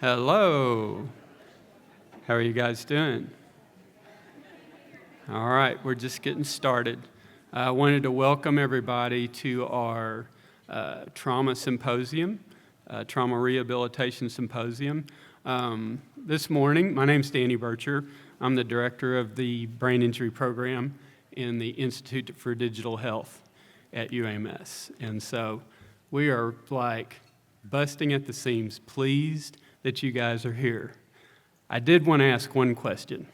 Hello. How are you guys doing? All right, we're just getting started. I wanted to welcome everybody to our trauma symposium, trauma rehabilitation symposium. This morning, my name's Danny Bircher. I'm the director of the brain injury program in the Institute for Digital Health at UAMS. And so we are like busting at the seams, pleased that you guys are here. I did want to ask one question.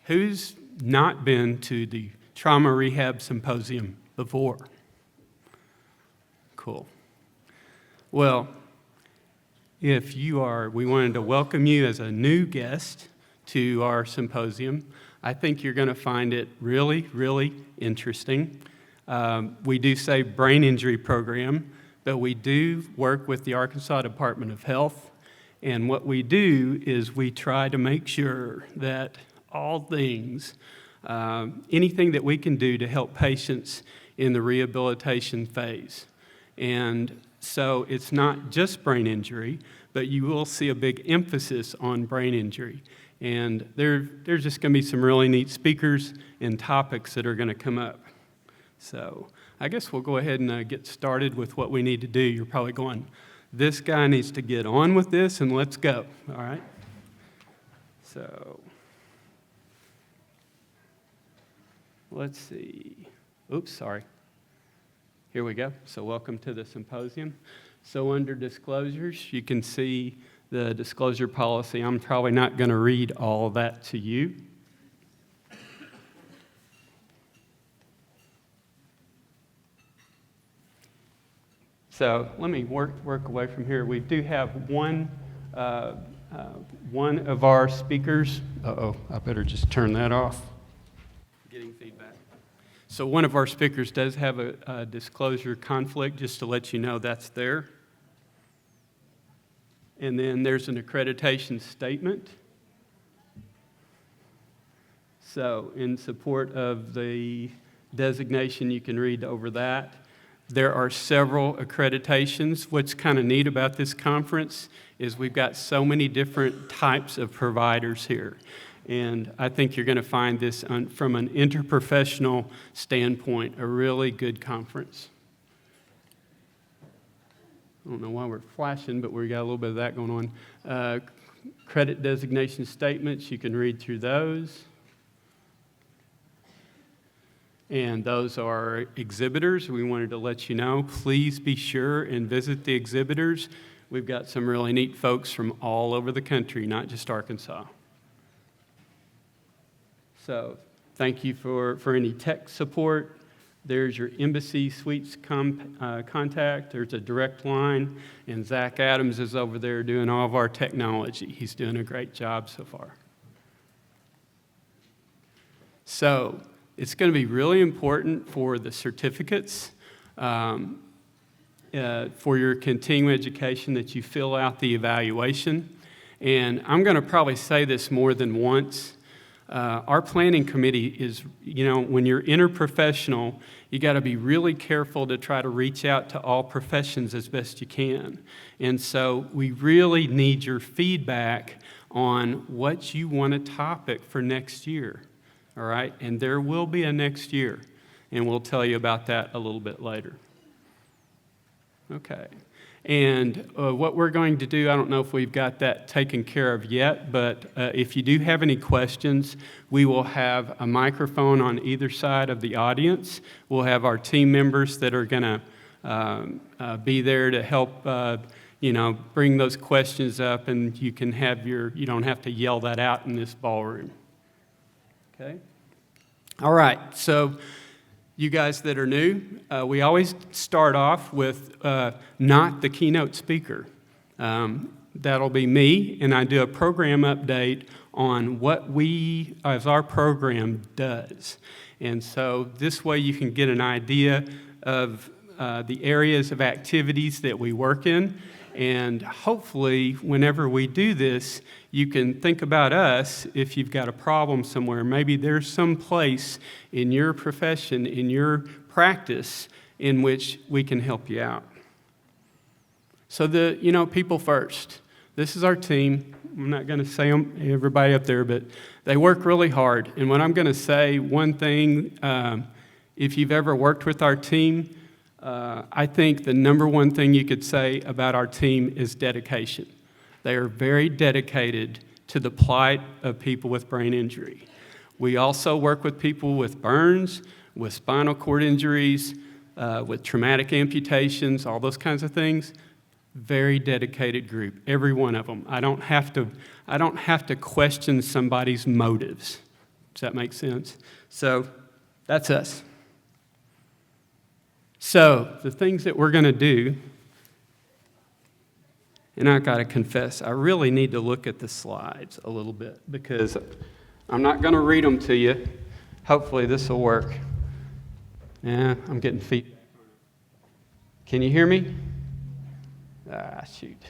Who's not been to the Trauma Rehab Symposium before? Cool. Well, if you are, we wanted to welcome you as a new guest to our symposium. I think you're going to find it really, really interesting. We do say brain injury program, but we do work with the Arkansas Department of Health, and what we do is we try to make sure that all things, anything that we can do to help patients in the rehabilitation phase. And so it's not just brain injury, but you will see a big emphasis on brain injury. And there's just going to be some really neat speakers and topics that are going to come up. So I guess we'll go ahead and get started with what we need to do. You're probably going, this guy needs to get on with this, and let's go, all right? So let's see. Oops, sorry. Here we go. So welcome to the symposium. So under disclosures, you can see the disclosure policy. I'm probably not going to read all of that to you. So let me work away from here. We do have one of our speakers. Uh-oh, I better just turn that off. Getting feedback. So one of our speakers does have a disclosure conflict, just to let you know that's there. And then there's an accreditation statement. So in support of the designation, you can read over that. There are several accreditations. What's kind of neat about this conference is we've got so many different types of providers here. And I think you're going to find this, from an interprofessional standpoint, a really good conference. I don't know why we're flashing, but we got a little bit of that going on. Credit designation statements, you can read through those. And those are exhibitors. We wanted to let you know, please be sure and visit the exhibitors. We've got some really neat folks from all over the country, not just Arkansas. So thank you for any tech support. There's your embassy suites contact. There's a direct line. And Zach Adams is over there doing all of our technology. He's doing a great job so far. So it's going to be really important for the certificates, for your continuing education, that you fill out the evaluation. And I'm going to probably say this more than once. Our planning committee is, when you're interprofessional, you got to be really careful to try to reach out to all professions as best you can. And so we really need your feedback on what you want a topic for next year. All right, and there will be a next year, and we'll tell you about that a little bit later. Okay, and what we're going to do, I don't know if we've got that taken care of yet, but if you do have any questions, we will have a microphone on either side of the audience. We'll have our team members that are going to be there to help bring those questions up, and you can have you don't have to yell that out in this ballroom. Okay. All right. So you guys that are new, we always start off with not the keynote speaker. That'll be me, and I do a program update on what we, as our program, does. And so this way you can get an idea of the areas of activities that we work in. And hopefully, whenever we do this, you can think about us if you've got a problem somewhere. Maybe there's some place in your profession, in your practice, in which we can help you out. So people first. This is our team. I'm not going to say everybody up there, but they work really hard. And what I'm going to say, one thing, if you've ever worked with our team, I think the number one thing you could say about our team is dedication. They are very dedicated to the plight of people with brain injury. We also work with people with burns, with spinal cord injuries, with traumatic amputations, all those kinds of things. Very dedicated group, every one of them. I don't have to question somebody's motives. Does that make sense? So that's us. So the things that we're going to do, and I got to confess, I really need to look at the slides a little bit because I'm not going to read them to you. Hopefully this will work. Yeah, I'm getting feedback. Can you hear me? Shoot.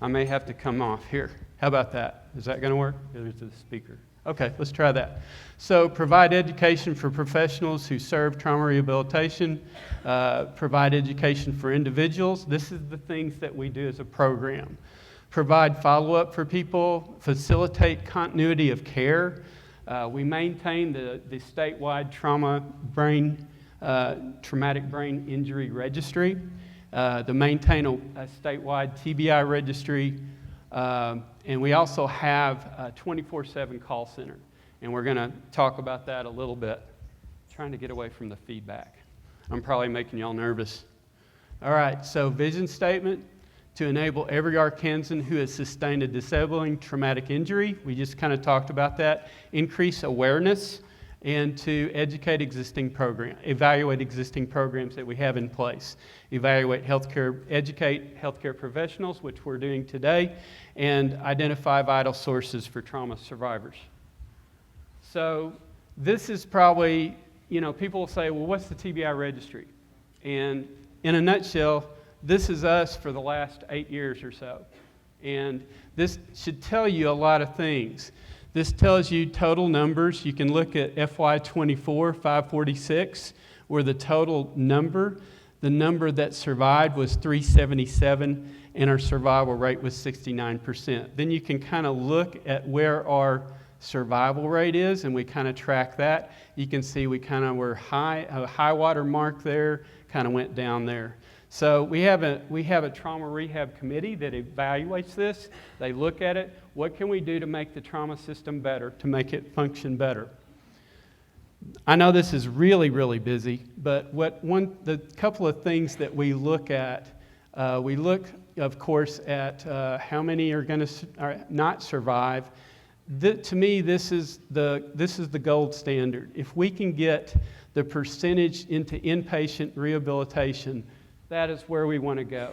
I may have to come off here. How about that? Is that going to work? There's the speaker. Okay, let's try that. So provide education for professionals who serve trauma rehabilitation, provide education for individuals. This is the things that we do as a program. Provide follow-up for people, facilitate continuity of care. We maintain the statewide traumatic brain injury registry. To maintain a statewide TBI registry, and we also have a 24/7 call center, and we're going to talk about that a little bit. Trying to get away from the feedback. I'm probably making y'all nervous. All right, so vision statement: to enable every Arkansan who has sustained a disabling traumatic injury. We just kind of talked about that. Increase awareness, and to evaluate existing programs that we have in place. Educate healthcare professionals, which we're doing today, and identify vital sources for trauma survivors. So this is probably, people will say, well, what's the TBI registry? And in a nutshell, this is us for the last 8 years or so. And this should tell you a lot of things. This tells you total numbers. You can look at FY24, 546, where the total number, the number that survived was 377, and our survival rate was 69%. Then you can kind of look at where our survival rate is, and we kind of track that. You can see we kind of were a high water mark there, kind of went down there. So we have a trauma rehab committee that evaluates this. They look at it. What can we do to make the trauma system better, to make it function better? I know this is really, really busy, but the couple of things that we look at, we look, of course, at how many are going to not survive. To me, this is the gold standard. If we can get the percentage into inpatient rehabilitation, that is where we want to go.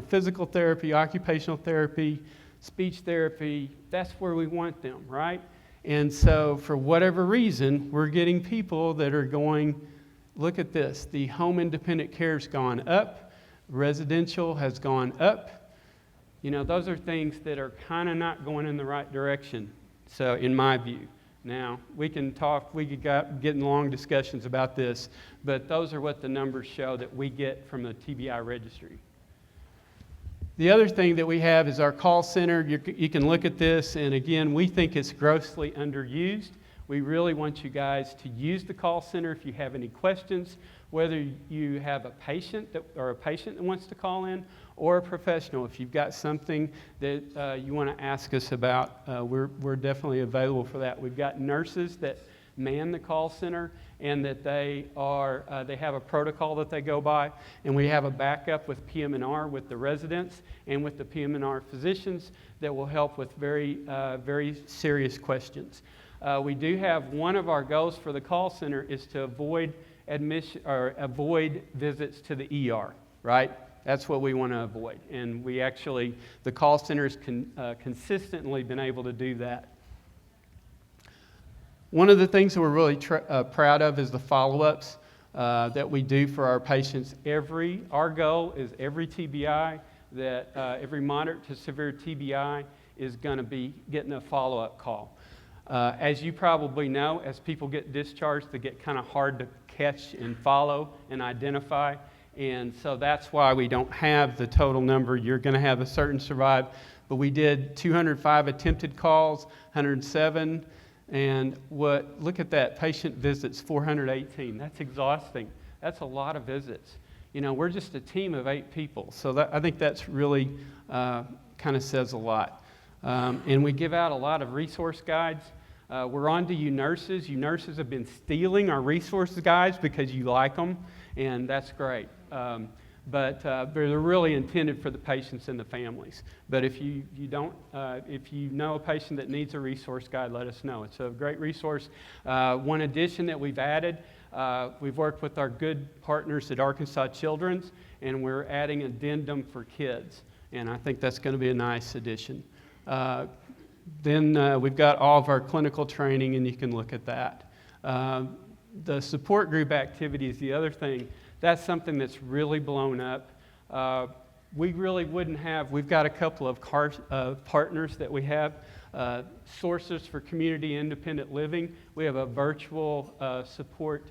Physical therapy, occupational therapy, speech therapy, that's where we want them, right? And so for whatever reason, we're getting people that are going, look at this, the home independent care has gone up, residential has gone up. Those are things that are kind of not going in the right direction, so in my view. Now, we could get in long discussions about this, but those are what the numbers show that we get from the TBI registry. The other thing that we have is our call center. You can look at this, and again, we think it's grossly underused. We really want you guys to use the call center if you have any questions, whether you have a patient that wants to call in, or a professional. If you've got something that you want to ask us about, we're definitely available for that. We've got nurses that man the call center, and that they have a protocol that they go by, and we have a backup with PM&R with the residents and with the PM&R physicians that will help with very, very serious questions. We do have one of our goals for the call center is to avoid visits to the ER, right? That's what we want to avoid, and the call center has consistently been able to do that. One of the things that we're really proud of is the follow-ups that we do for our patients. Our goal is every TBI, every moderate to severe TBI is going to be getting a follow-up call. As you probably know, as people get discharged, they get kind of hard to catch and follow and identify. And so that's why we don't have the total number. You're going to have a certain survive. But we did 205 attempted calls, 107. And look at that, patient visits, 418. That's exhausting. That's a lot of visits. We're just a team of 8 people. So I think that's really kind of says a lot. And we give out a lot of resource guides. We're on to you nurses. You nurses have been stealing our resource guides because you like them, and that's great. But they're really intended for the patients and the families. But if you know a patient that needs a resource guide, let us know. It's a great resource. One addition that we've added, we've worked with our good partners at Arkansas Children's, and we're adding addendum for kids. And I think that's going to be a nice addition. Then we've got all of our clinical training, and you can look at that. The support group activity is the other thing. That's something that's really blown up. We really wouldn't have, we've got a couple of partners that we have. Sources for Community Independent Living. We have a virtual support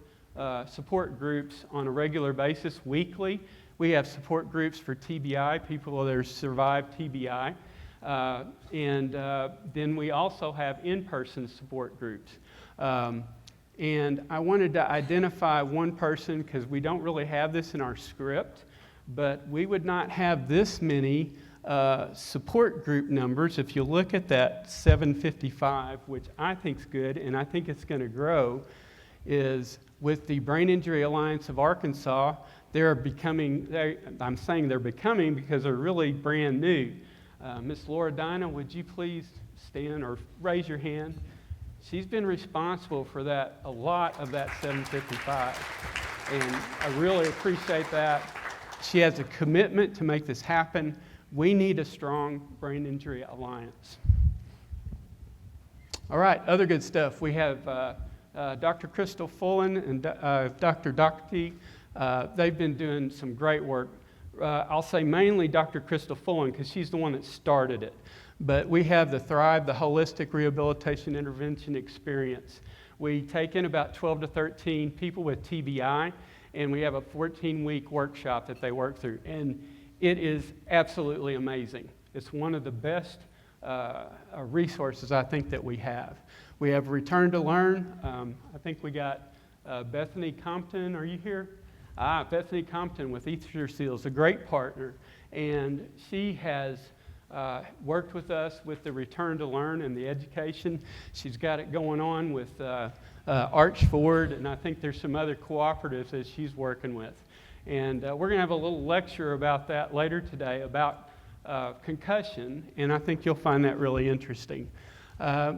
groups on a regular basis, weekly. We have support groups for TBI, people that have survived TBI. And then we also have in-person support groups. And I wanted to identify one person because we don't really have this in our script, but we would not have this many support group numbers. If you look at that 755, which I think is good, and I think it's going to grow, is with the Brain Injury Alliance of Arkansas, I'm saying they're becoming because they're really brand new. Miss Laura Dinah, would you please stand or raise your hand? She's been responsible for a lot of that 755, and I really appreciate that. She has a commitment to make this happen. We need a strong Brain Injury Alliance. All right, other good stuff. We have Dr. Crystal Fullen and Dr. Doherty. They've been doing some great work. I'll say mainly Dr. Crystal Fullen because she's the one that started it. But we have the Thrive, the Holistic Rehabilitation Intervention Experience. We take in about 12 to 13 people with TBI, and we have a 14-week workshop that they work through. And it is absolutely amazing. It's one of the best resources I think that we have. We have Return to Learn. I think we got Bethany Compton. Are you here? Bethany Compton with Ether Seals, a great partner. And she has worked with us with the Return to Learn and the education. She's got it going on with Arch Ford, and I think there's some other cooperatives that she's working with. And we're going to have a little lecture about that later today about concussion, and I think you'll find that really interesting.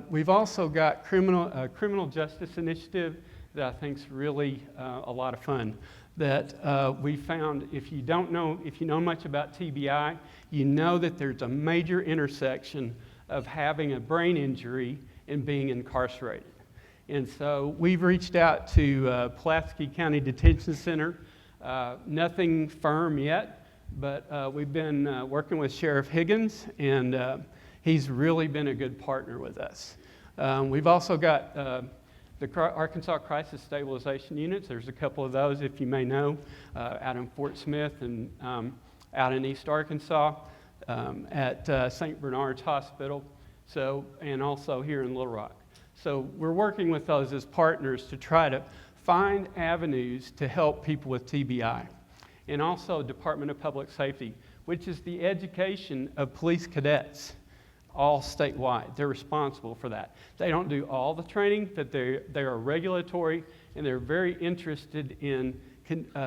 We've also got criminal justice initiative that I think is really a lot of fun. That we found if you know much about TBI, you know that there's a major intersection of having a brain injury and being incarcerated. And so we've reached out to Pulaski County Detention Center. Nothing firm yet, but we've been working with Sheriff Higgins, and he's really been a good partner with us. We've also got the Arkansas Crisis Stabilization Units. There's a couple of those, if you may know, out in Fort Smith and out in East Arkansas at St. Bernard's Hospital, and also here in Little Rock. So we're working with those as partners to try to find avenues to help people with TBI. And also Department of Public Safety, which is the education of police cadets, all statewide. They're responsible for that. They don't do all the training, but they are regulatory, and they're very interested in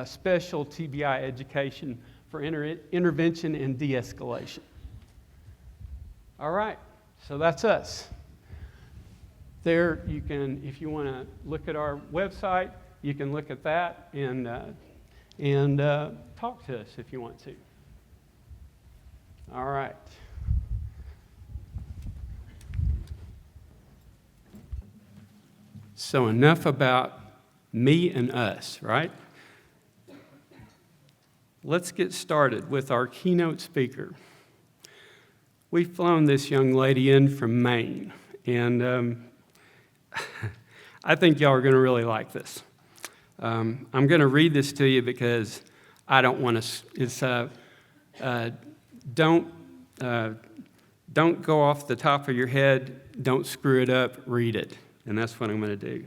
special TBI education for intervention and de-escalation. All right, so that's us. There you can, if you want to look at our website, you can look at that and talk to us if you want to. All right. So enough about me and us, right? Let's get started with our keynote speaker. We've flown this young lady in from Maine, and I think y'all are going to really like this. I'm going to read this to you because I don't want to, it's, don't go off the top of your head, don't screw it up, read it. And that's what I'm going to do.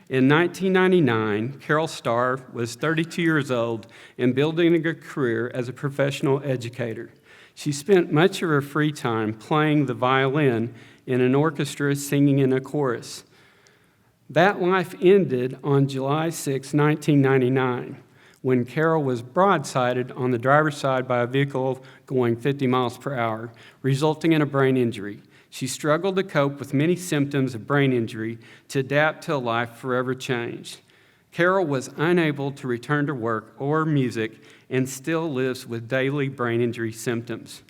In 1999, Carol Starr was 32 years old and building a career as a professional educator. She spent much of her free time playing the violin in an orchestra, singing in a chorus. That life ended on July 6, 1999, when Carol was broadsided on the driver's side by a vehicle going 50 miles per hour, resulting in a brain injury. She struggled to cope with many symptoms of brain injury to adapt to a life forever changed. Carol was unable to return to work or music and still lives with daily brain injury symptoms.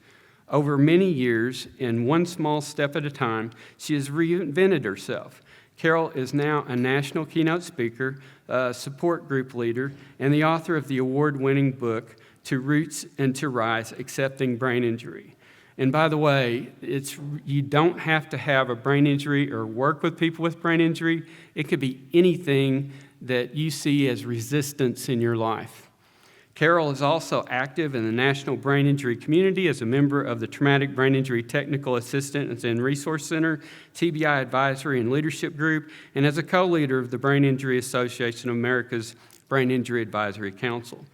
Over many years, and one small step at a time, she has reinvented herself. Carol is now a national keynote speaker, a support group leader, and the author of the award-winning book, To Roots and to Rise, Accepting Brain Injury. And by the way, you don't have to have a brain injury or work with people with brain injury. It could be anything that you see as resistance in your life. Carol is also active in the national brain injury community as a member of the Traumatic Brain Injury Technical Assistance and Resource Center, TBI Advisory and Leadership Group, and as a co-leader of the Brain Injury Association of America's Brain Injury Advisory Council.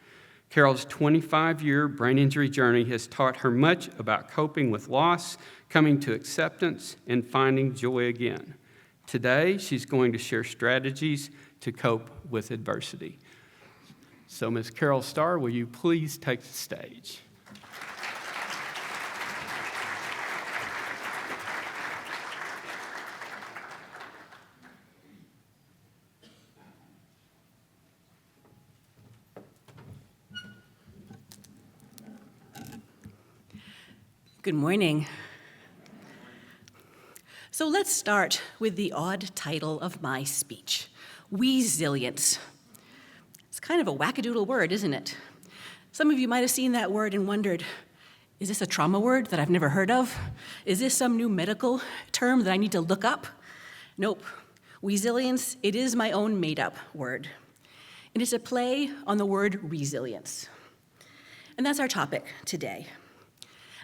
Carol's 25-year brain injury journey has taught her much about coping with loss, coming to acceptance, and finding joy again. Today, she's going to share strategies to cope with adversity. So, Ms. Carol Starr, will you please take the stage? Good morning. So let's start with the odd title of my speech, Resilience. It's kind of a wackadoodle word, isn't it? Some of you might have seen that word and wondered, is this a trauma word that I've never heard of? Is this some new medical term that I need to look up? Nope. Resilience, it is my own made-up word. And it's a play on the word resilience. And that's our topic today.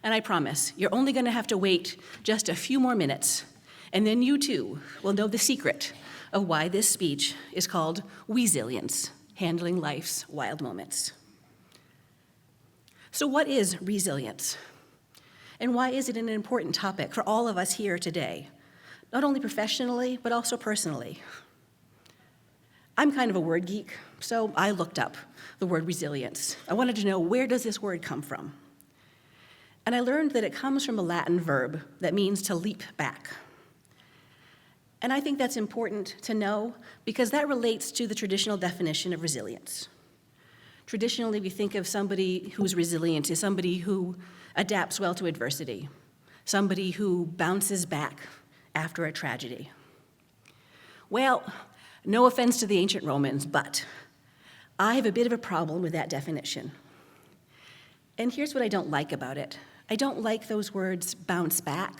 And I promise, you're only going to have to wait just a few more minutes, and then you too will know the secret of why this speech is called Resilience, Handling Life's Wild Moments. So what is resilience? And why is it an important topic for all of us here today, not only professionally, but also personally? I'm kind of a word geek, so I looked up the word resilience. I wanted to know, where does this word come from? And I learned that it comes from a Latin verb that means to leap back. And I think that's important to know because that relates to the traditional definition of resilience. Traditionally, we think of somebody who's resilient as somebody who adapts well to adversity, somebody who bounces back after a tragedy. Well, no offense to the ancient Romans, but I have a bit of a problem with that definition. And here's what I don't like about it. I don't like those words, bounce back,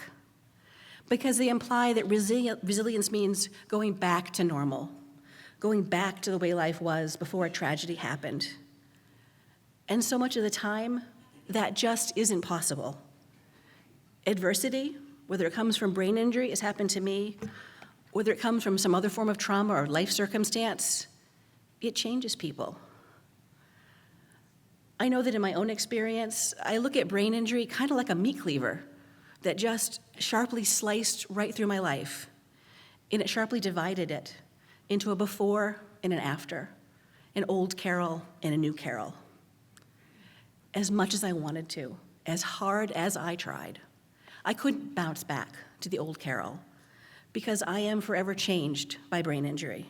because they imply that resilience means going back to normal, going back to the way life was before a tragedy happened. And so much of the time, that just isn't possible. Adversity, whether it comes from brain injury, as happened to me, whether it comes from some other form of trauma or life circumstance, it changes people. I know that in my own experience, I look at brain injury kind of like a meat cleaver that just sharply sliced right through my life, and it sharply divided it into a before and an after, an old Carol and a new Carol. As much as I wanted to, as hard as I tried, I couldn't bounce back to the old Carol because I am forever changed by brain injury.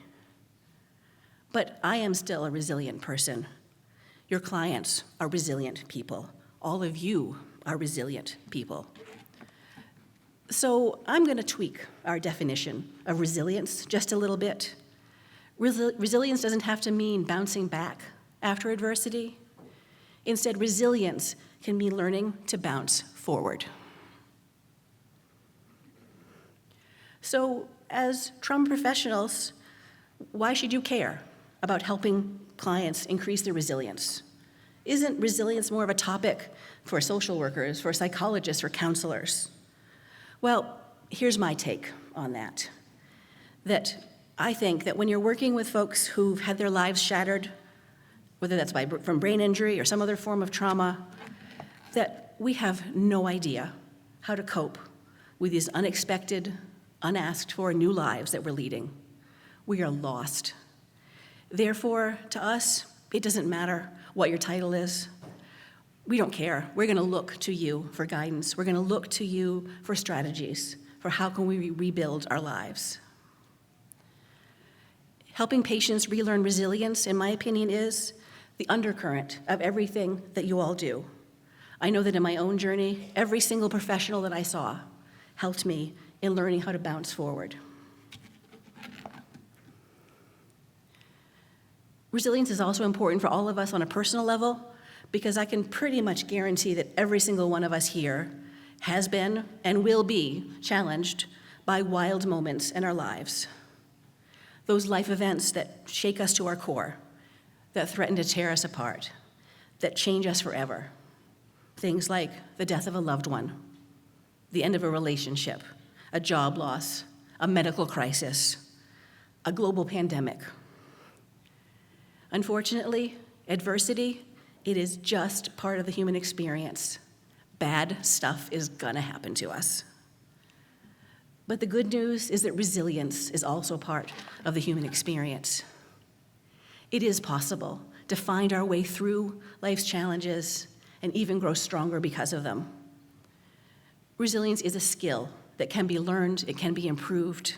But I am still a resilient person. Your clients are resilient people. All of you are resilient people. So I'm going to tweak our definition of resilience just a little bit. Resilience doesn't have to mean bouncing back after adversity. Instead, resilience can mean learning to bounce forward. So as trauma professionals, why should you care about helping clients increase their resilience? Isn't resilience more of a topic for social workers, for psychologists, for counselors? Well, here's my take on that. That I think that when you're working with folks who've had their lives shattered, whether that's from brain injury or some other form of trauma, that we have no idea how to cope with these unexpected, unasked for new lives that we're leading. We are lost. Therefore, to us, it doesn't matter what your title is. We don't care. We're going to look to you for guidance. We're going to look to you for strategies for how can we rebuild our lives. Helping patients relearn resilience, in my opinion, is the undercurrent of everything that you all do. I know that in my own journey, every single professional that I saw helped me in learning how to bounce forward. Resilience is also important for all of us on a personal level, because I can pretty much guarantee that every single one of us here has been and will be challenged by wild moments in our lives. Those life events that shake us to our core, that threaten to tear us apart, that change us forever. Things like the death of a loved one, the end of a relationship, a job loss, a medical crisis, a global pandemic. Unfortunately, adversity, it is just part of the human experience. Bad stuff is gonna happen to us. But the good news is that resilience is also part of the human experience. It is possible to find our way through life's challenges and even grow stronger because of them. Resilience is a skill that can be learned, it can be improved.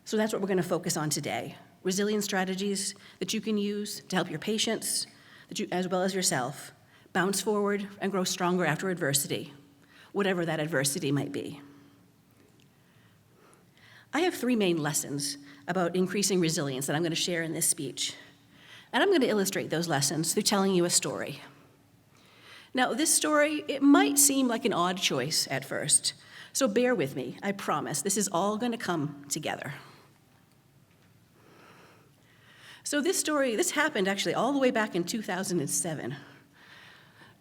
So that's what we're going to focus on today. Resilience strategies that you can use to help your patients, as well as yourself, bounce forward and grow stronger after adversity, whatever that adversity might be. I have 3 main lessons about increasing resilience that I'm going to share in this speech. And I'm going to illustrate those lessons through telling you a story. Now, this story, it might seem like an odd choice at first, so bear with me. I promise this is all going to come together. So this happened actually all the way back in 2007.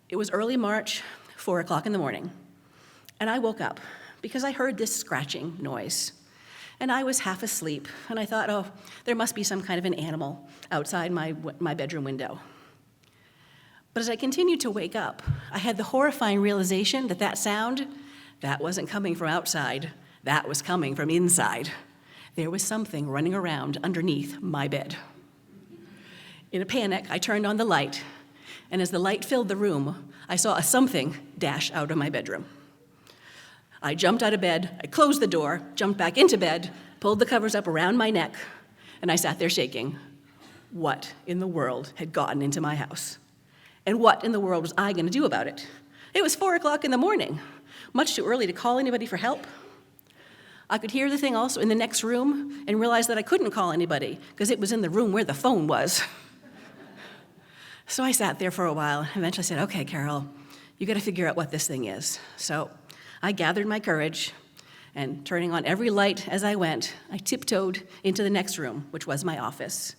It was early March, 4 o'clock in the morning, and I woke up because I heard this scratching noise. And I was half asleep, and I thought, oh, there must be some kind of an animal outside my bedroom window. But as I continued to wake up, I had the horrifying realization that that sound, that wasn't coming from outside, that was coming from inside. There was something running around underneath my bed. In a panic, I turned on the light, and as the light filled the room, I saw a something dash out of my bedroom. I jumped out of bed, I closed the door, jumped back into bed, pulled the covers up around my neck, and I sat there shaking. What in the world had gotten into my house? And what in the world was I going to do about it? It was 4 o'clock in the morning, much too early to call anybody for help. I could hear the thing also in the next room and realized that I couldn't call anybody because it was in the room where the phone was. So I sat there for a while and eventually said, okay, Carol, you got to figure out what this thing is. So I gathered my courage, and turning on every light as I went, I tiptoed into the next room, which was my office.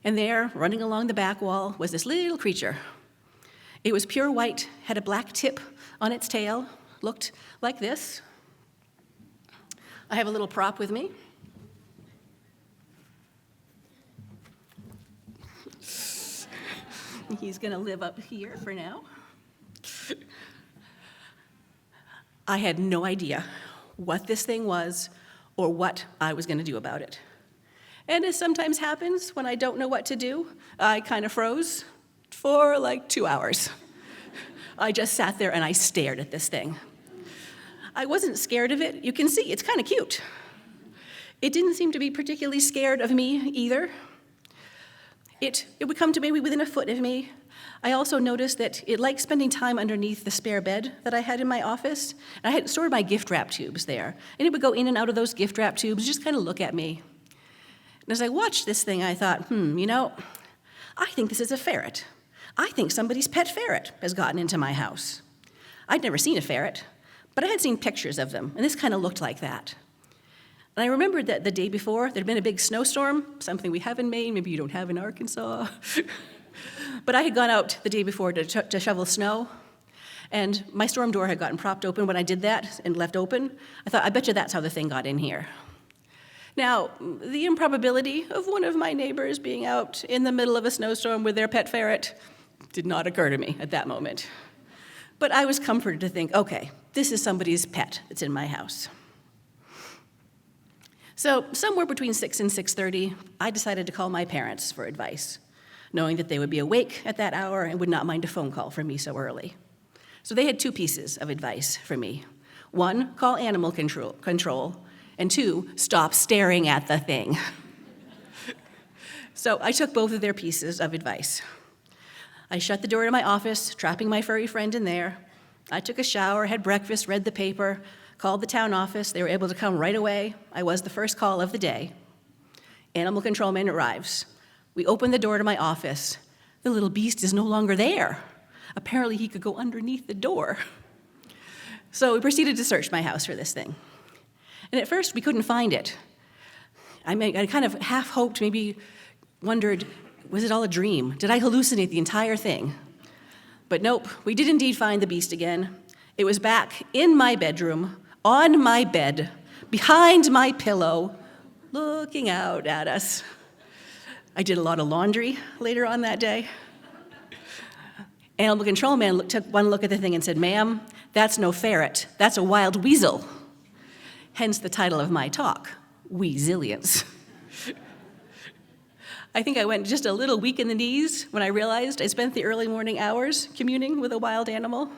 And there, running along the back wall, was this little creature. It was pure white, had a black tip on its tail, looked like this. I have a little prop with me. He's going to live up here for now. I had no idea what this thing was or what I was going to do about it. And as sometimes happens when I don't know what to do, I kind of froze for like 2 hours. I just sat there and I stared at this thing. I wasn't scared of it. You can see it's kind of cute. It didn't seem to be particularly scared of me either. It would come to maybe within a foot of me. I also noticed that it liked spending time underneath the spare bed that I had in my office. And I had stored my gift wrap tubes there. And it would go in and out of those gift wrap tubes, just kind of look at me. And as I watched this thing, I thought, I think this is a ferret. I think somebody's pet ferret has gotten into my house. I'd never seen a ferret, but I had seen pictures of them, and this kind of looked like that. And I remembered that the day before, there'd been a big snowstorm, something we have in Maine, maybe you don't have in Arkansas. But I had gone out the day before to shovel snow, and my storm door had gotten propped open when I did that and left open. I thought, I bet you that's how the thing got in here. Now, the improbability of one of my neighbors being out in the middle of a snowstorm with their pet ferret did not occur to me at that moment. But I was comforted to think, okay, this is somebody's pet that's in my house. So somewhere between 6 and 6:30, I decided to call my parents for advice, knowing that they would be awake at that hour and would not mind a phone call from me so early. So they had two pieces of advice for me. One, call animal control, and two, stop staring at the thing. So I took both of their pieces of advice. I shut the door to my office, trapping my furry friend in there. I took a shower, had breakfast, read the paper, called the town office. They were able to come right away. I was the first call of the day. Animal control man arrives. We open the door to my office. The little beast is no longer there. Apparently he could go underneath the door. So we proceeded to search my house for this thing. And at first we couldn't find it. I kind of half hoped, maybe wondered, was it all a dream? Did I hallucinate the entire thing? But nope, we did indeed find the beast again. It was back in my bedroom, on my bed, behind my pillow, looking out at us. I did a lot of laundry later on that day. Animal control man took one look at the thing and said, "Ma'am, that's no ferret, that's a wild weasel." Hence the title of my talk, Weasilience. I think I went just a little weak in the knees when I realized I spent the early morning hours communing with a wild animal.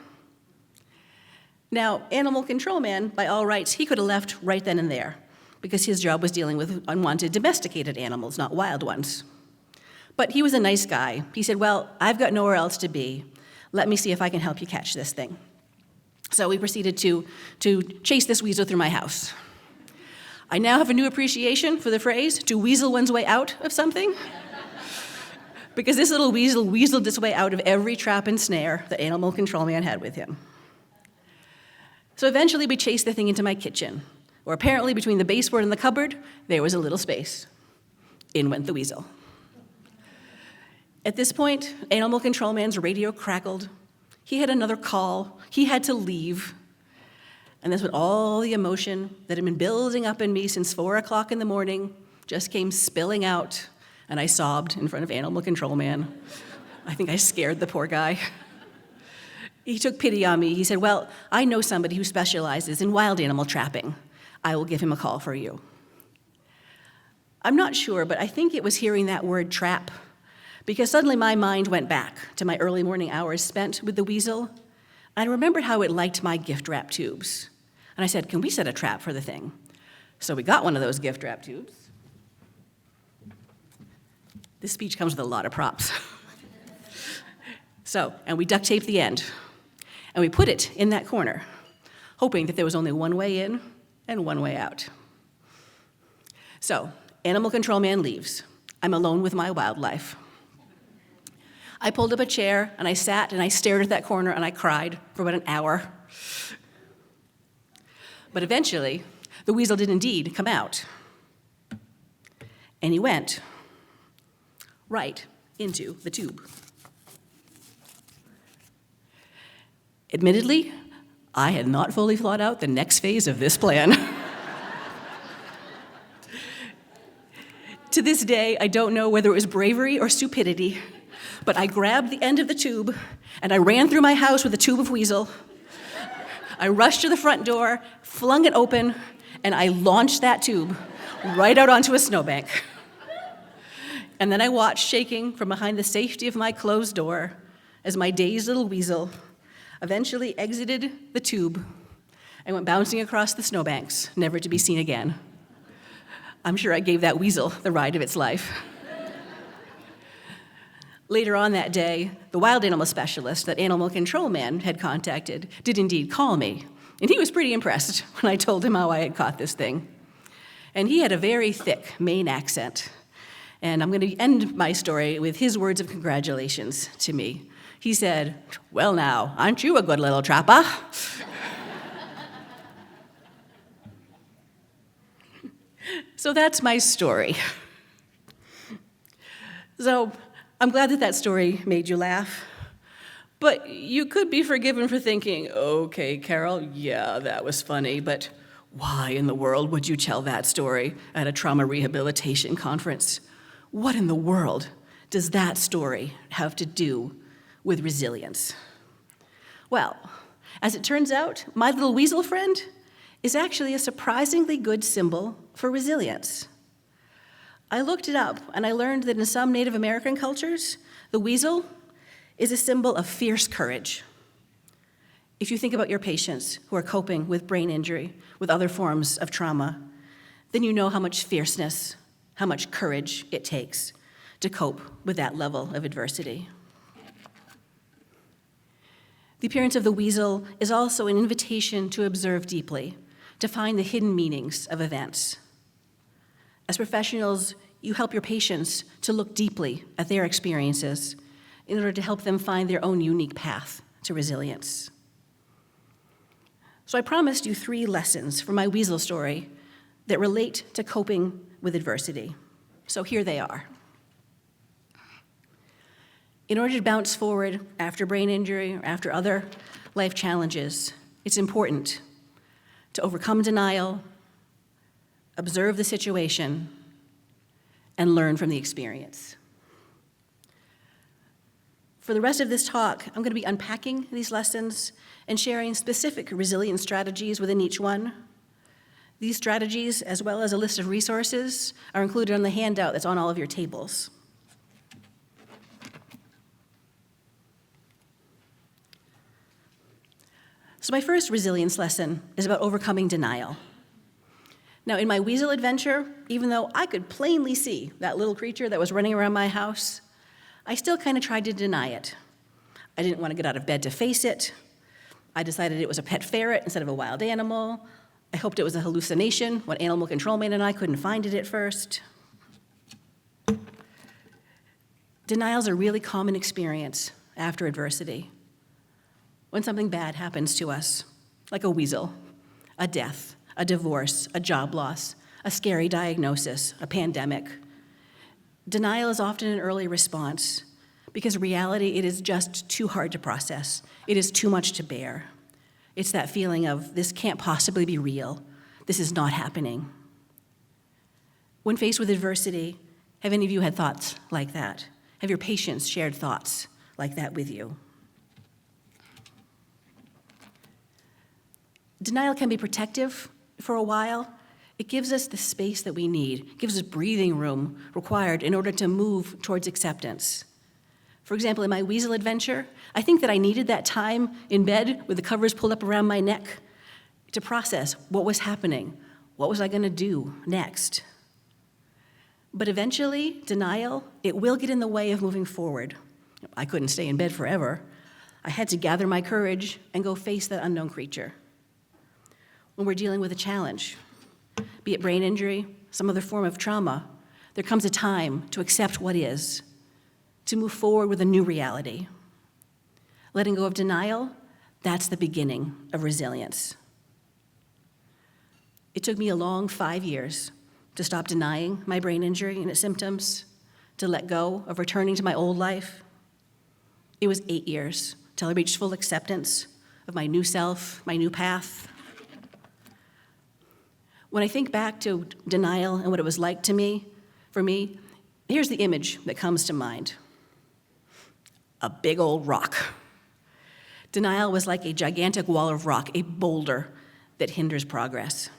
Now, animal control man, by all rights, he could have left right then and there, because his job was dealing with unwanted domesticated animals, not wild ones. But he was a nice guy. He said, "Well, I've got nowhere else to be. Let me see if I can help you catch this thing." So we proceeded to chase this weasel through my house. I now have a new appreciation for the phrase, to weasel one's way out of something, because this little weasel weaseled its way out of every trap and snare the animal control man had with him. So eventually we chased the thing into my kitchen, where apparently between the baseboard and the cupboard, there was a little space. In went the weasel. At this point, animal control man's radio crackled. He had another call. He had to leave. And that's when all the emotion that had been building up in me since 4 o'clock in the morning just came spilling out, and I sobbed in front of animal control man. I think I scared the poor guy. He took pity on me. He said, "Well, I know somebody who specializes in wild animal trapping. I will give him a call for you." I'm not sure, but I think it was hearing that word trap, because suddenly my mind went back to my early morning hours spent with the weasel. I remembered how it liked my gift wrap tubes. And I said, "Can we set a trap for the thing?" So we got one of those gift wrap tubes. This speech comes with a lot of props. And we duct taped the end. And we put it in that corner, hoping that there was only one way in and one way out. So, animal control man leaves. I'm alone with my wildlife. I pulled up a chair, and I sat, and I stared at that corner, and I cried for about an hour. But eventually, the weasel did indeed come out. And he went right into the tube. Admittedly, I had not fully thought out the next phase of this plan. To this day, I don't know whether it was bravery or stupidity, but I grabbed the end of the tube, and I ran through my house with a tube of weasel. I rushed to the front door, flung it open, and I launched that tube right out onto a snowbank. And then I watched, shaking from behind the safety of my closed door, as my dazed little weasel eventually exited the tube and went bouncing across the snowbanks, never to be seen again. I'm sure I gave that weasel the ride of its life. Later on that day, the wild animal specialist that animal control man had contacted did indeed call me, and he was pretty impressed when I told him how I had caught this thing. And he had a very thick Maine accent, and I'm going to end my story with his words of congratulations to me. He said, "Well now, aren't you a good little trapper?" So that's my story. So I'm glad that that story made you laugh. But you could be forgiven for thinking, okay, Carol, yeah, that was funny, but why in the world would you tell that story at a trauma rehabilitation conference? What in the world does that story have to do with resilience? Well, as it turns out, my little weasel friend is actually a surprisingly good symbol for resilience. I looked it up, and I learned that in some Native American cultures, the weasel is a symbol of fierce courage. If you think about your patients who are coping with brain injury, with other forms of trauma, then you know how much fierceness, how much courage it takes to cope with that level of adversity. The appearance of the weasel is also an invitation to observe deeply, to find the hidden meanings of events. As professionals, you help your patients to look deeply at their experiences in order to help them find their own unique path to resilience. So I promised you 3 lessons from my weasel story that relate to coping with adversity. So here they are. In order to bounce forward after brain injury or after other life challenges, it's important to overcome denial, observe the situation, and learn from the experience. For the rest of this talk, I'm going to be unpacking these lessons and sharing specific resilience strategies within each one. These strategies, as well as a list of resources, are included on the handout that's on all of your tables. So my first resilience lesson is about overcoming denial. Now, in my weasel adventure, even though I could plainly see that little creature that was running around my house, I still kind of tried to deny it. I didn't want to get out of bed to face it. I decided it was a pet ferret instead of a wild animal. I hoped it was a hallucination when animal control man and I couldn't find it at first. Denial is a really common experience after adversity. When something bad happens to us, like a weasel, a death, a divorce, a job loss, a scary diagnosis, a pandemic, denial is often an early response because in reality, it is just too hard to process. It is too much to bear. It's that feeling of, this can't possibly be real. This is not happening. When faced with adversity, have any of you had thoughts like that? Have your patients shared thoughts like that with you? Denial can be protective for a while. It gives us the space that we need, gives us breathing room required in order to move towards acceptance. For example, in my weasel adventure, I think that I needed that time in bed with the covers pulled up around my neck to process what was happening. What was I going to do next? But eventually, denial, it will get in the way of moving forward. I couldn't stay in bed forever. I had to gather my courage and go face that unknown creature. When we're dealing with a challenge, be it brain injury, some other form of trauma, there comes a time to accept what is, to move forward with a new reality. Letting go of denial, that's the beginning of resilience. It took me a long 5 years to stop denying my brain injury and its symptoms, to let go of returning to my old life. It was 8 years till I reached full acceptance of my new self, my new path. When I think back to denial and what it was like for me, here's the image that comes to mind. A big old rock. Denial was like a gigantic wall of rock, a boulder that hinders progress.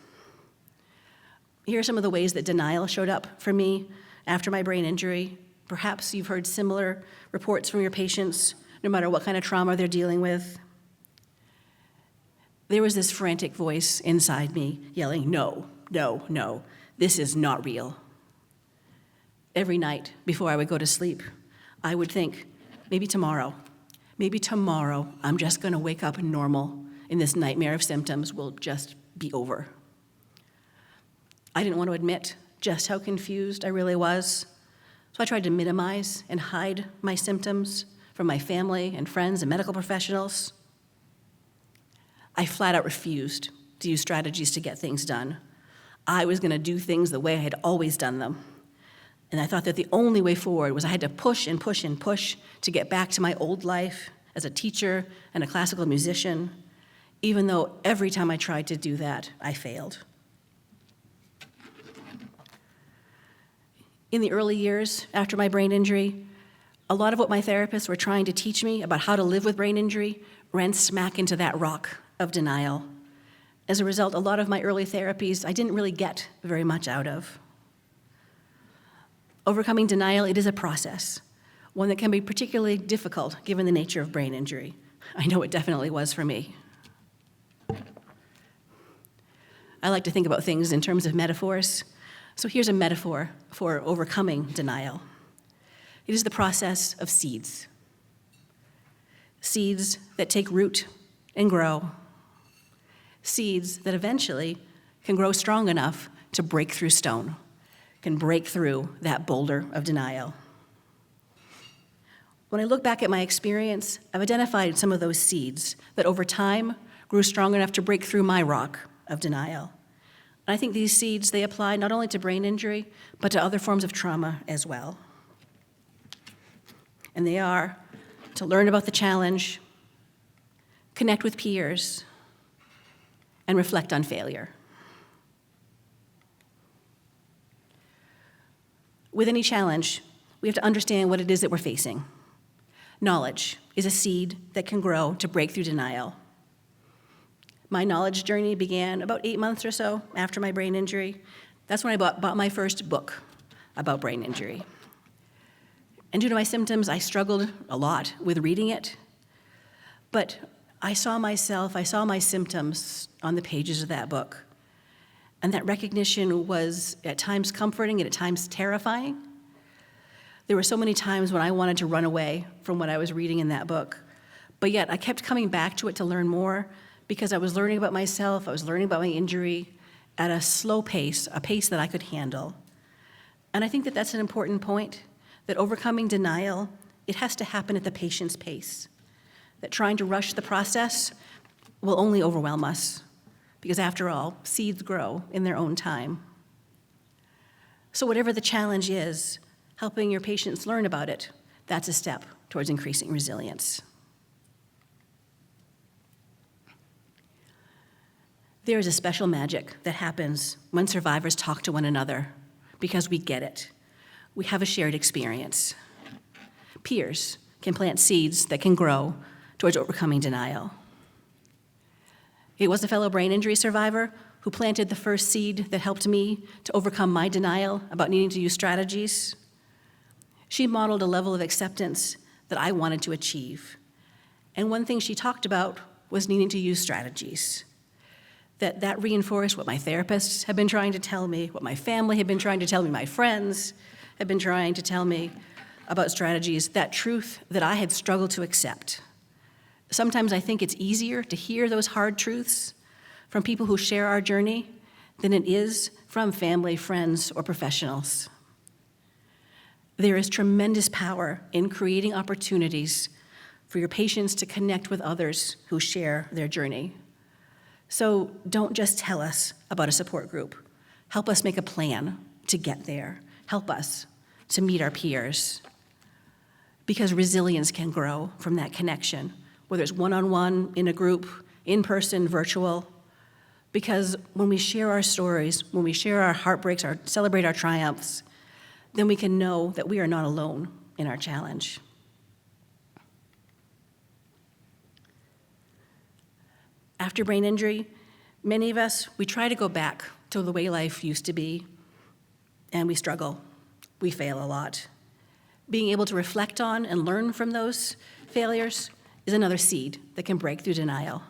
Here are some of the ways that denial showed up for me after my brain injury. Perhaps you've heard similar reports from your patients, no matter what kind of trauma they're dealing with. There was this frantic voice inside me yelling, no, no, no, this is not real. Every night before I would go to sleep, I would think, maybe tomorrow I'm just going to wake up normal and this nightmare of symptoms will just be over. I didn't want to admit just how confused I really was, so I tried to minimize and hide my symptoms from my family and friends and medical professionals. I flat out refused to use strategies to get things done. I was going to do things the way I had always done them. And I thought that the only way forward was I had to push and push and push to get back to my old life as a teacher and a classical musician, even though every time I tried to do that, I failed. In the early years after my brain injury, a lot of what my therapists were trying to teach me about how to live with brain injury ran smack into that rock of denial. As a result, a lot of my early therapies I didn't really get very much out of. Overcoming denial, it is a process, one that can be particularly difficult given the nature of brain injury. I know it definitely was for me. I like to think about things in terms of metaphors. So here's a metaphor for overcoming denial. It is the process of seeds. Seeds that take root and grow. Seeds that eventually can grow strong enough to break through stone, can break through that boulder of denial. When I look back at my experience, I've identified some of those seeds that over time grew strong enough to break through my rock of denial. And I think these seeds, they apply not only to brain injury, but to other forms of trauma as well. And they are to learn about the challenge, connect with peers, and reflect on failure. With any challenge, we have to understand what it is that we're facing. Knowledge is a seed that can grow to break through denial. My knowledge journey began about 8 months or so after my brain injury. That's when I bought my first book about brain injury. And due to my symptoms, I struggled a lot with reading it. But I saw my symptoms on the pages of that book. And that recognition was at times comforting and at times terrifying. There were so many times when I wanted to run away from what I was reading in that book. But yet I kept coming back to it to learn more because I was learning about myself, I was learning about my injury at a slow pace, a pace that I could handle. And I think that that's an important point, that overcoming denial, it has to happen at the patient's pace. That trying to rush the process will only overwhelm us, because after all, seeds grow in their own time. So whatever the challenge is, helping your patients learn about it, that's a step towards increasing resilience. There is a special magic that happens when survivors talk to one another because we get it. We have a shared experience. Peers can plant seeds that can grow towards overcoming denial. It was a fellow brain injury survivor who planted the first seed that helped me to overcome my denial about needing to use strategies. She modeled a level of acceptance that I wanted to achieve. And one thing she talked about was needing to use strategies. That reinforced what my therapists had been trying to tell me, what my family had been trying to tell me, my friends had been trying to tell me about strategies, that truth that I had struggled to accept. Sometimes I think it's easier to hear those hard truths from people who share our journey than it is from family, friends, or professionals. There is tremendous power in creating opportunities for your patients to connect with others who share their journey. So don't just tell us about a support group. Help us make a plan to get there. Help us to meet our peers. Because resilience can grow from that connection, whether it's one-on-one, in a group, in person, virtual. Because when we share our stories, when we share our heartbreaks, celebrate our triumphs, then we can know that we are not alone in our challenge. After brain injury, many of us, we try to go back to the way life used to be, and we struggle. We fail a lot. Being able to reflect on and learn from those failures is another seed that can break through denial.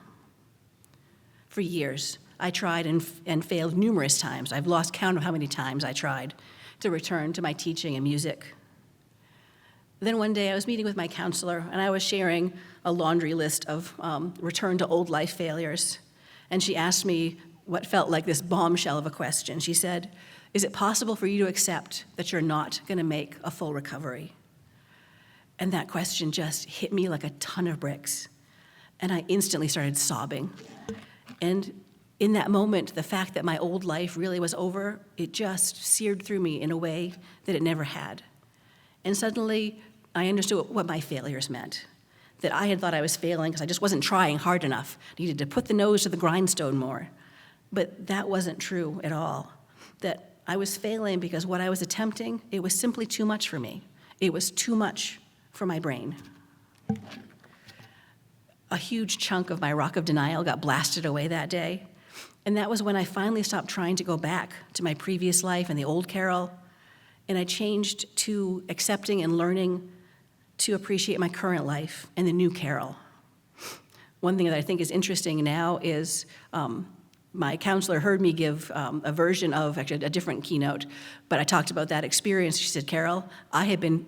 For years, I tried and failed numerous times. I've lost count of how many times I tried to return to my teaching and music. Then one day I was meeting with my counselor and I was sharing a laundry list of return to old life failures. And she asked me what felt like this bombshell of a question. She said, "Is it possible for you to accept that you're not going to make a full recovery?" And that question just hit me like a ton of bricks. And I instantly started sobbing. And In that moment, the fact that my old life really was over, it just seared through me in a way that it never had. And suddenly, I understood what my failures meant. That I had thought I was failing because I just wasn't trying hard enough. I needed to put the nose to the grindstone more. But that wasn't true at all. That I was failing because what I was attempting, it was simply too much for me. It was too much for my brain. A huge chunk of my rock of denial got blasted away that day. And that was when I finally stopped trying to go back to my previous life and the old Carol, and I changed to accepting and learning to appreciate my current life and the new Carol. One thing that I think is interesting now is my counselor heard me give a version of, actually a different keynote, but I talked about that experience. She said, Carol, I have been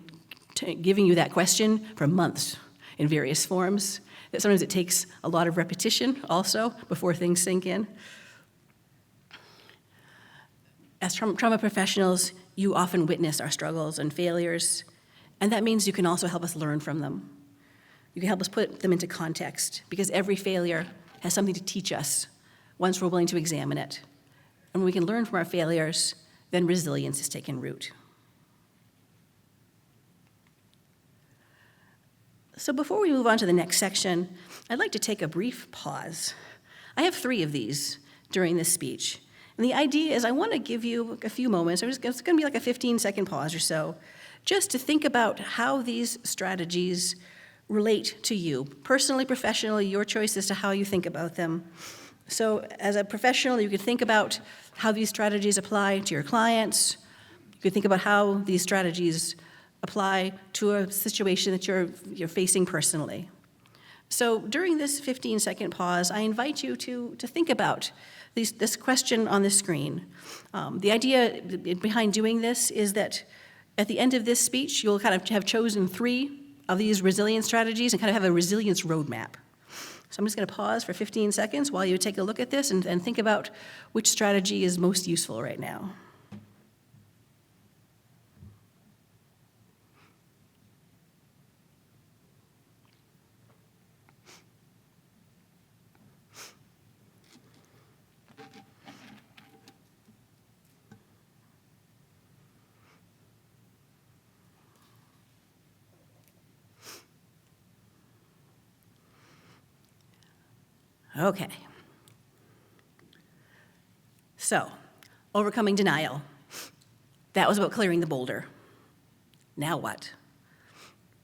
giving you that question for months in various forms. That sometimes it takes a lot of repetition also before things sink in. As trauma professionals, you often witness our struggles and failures, and that means you can also help us learn from them. You can help us put them into context, because every failure has something to teach us once we're willing to examine it. And when we can learn from our failures, then resilience is taken root. So before we move on to the next section, I'd like to take a brief pause. I have 3 of these during this speech. And the idea is I want to give you a few moments, it's going to be like a 15-second pause or so, just to think about how these strategies relate to you, personally, professionally, your choice as to how you think about them. So as a professional, you could think about how these strategies apply to your clients. You could think about how these strategies apply to a situation that you're facing personally. So during this 15-second pause, I invite you to think about this question on the screen. The idea behind doing this is that at the end of this speech, you'll kind of have chosen 3 of these resilience strategies and kind of have a resilience roadmap. So I'm just going to pause for 15 seconds while you take a look at this and think about which strategy is most useful right now. Okay. So, overcoming denial. That was about clearing the boulder. Now what?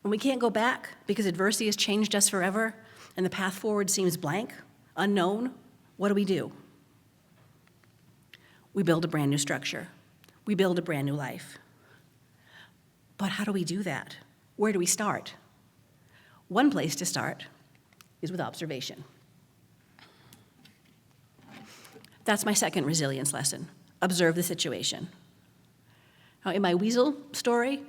When we can't go back because adversity has changed us forever and the path forward seems blank, unknown, what do? We build a brand new structure. We build a brand new life. But how do we do that? Where do we start? One place to start is with observation. That's my second resilience lesson. Observe the situation. Now, in my weasel story,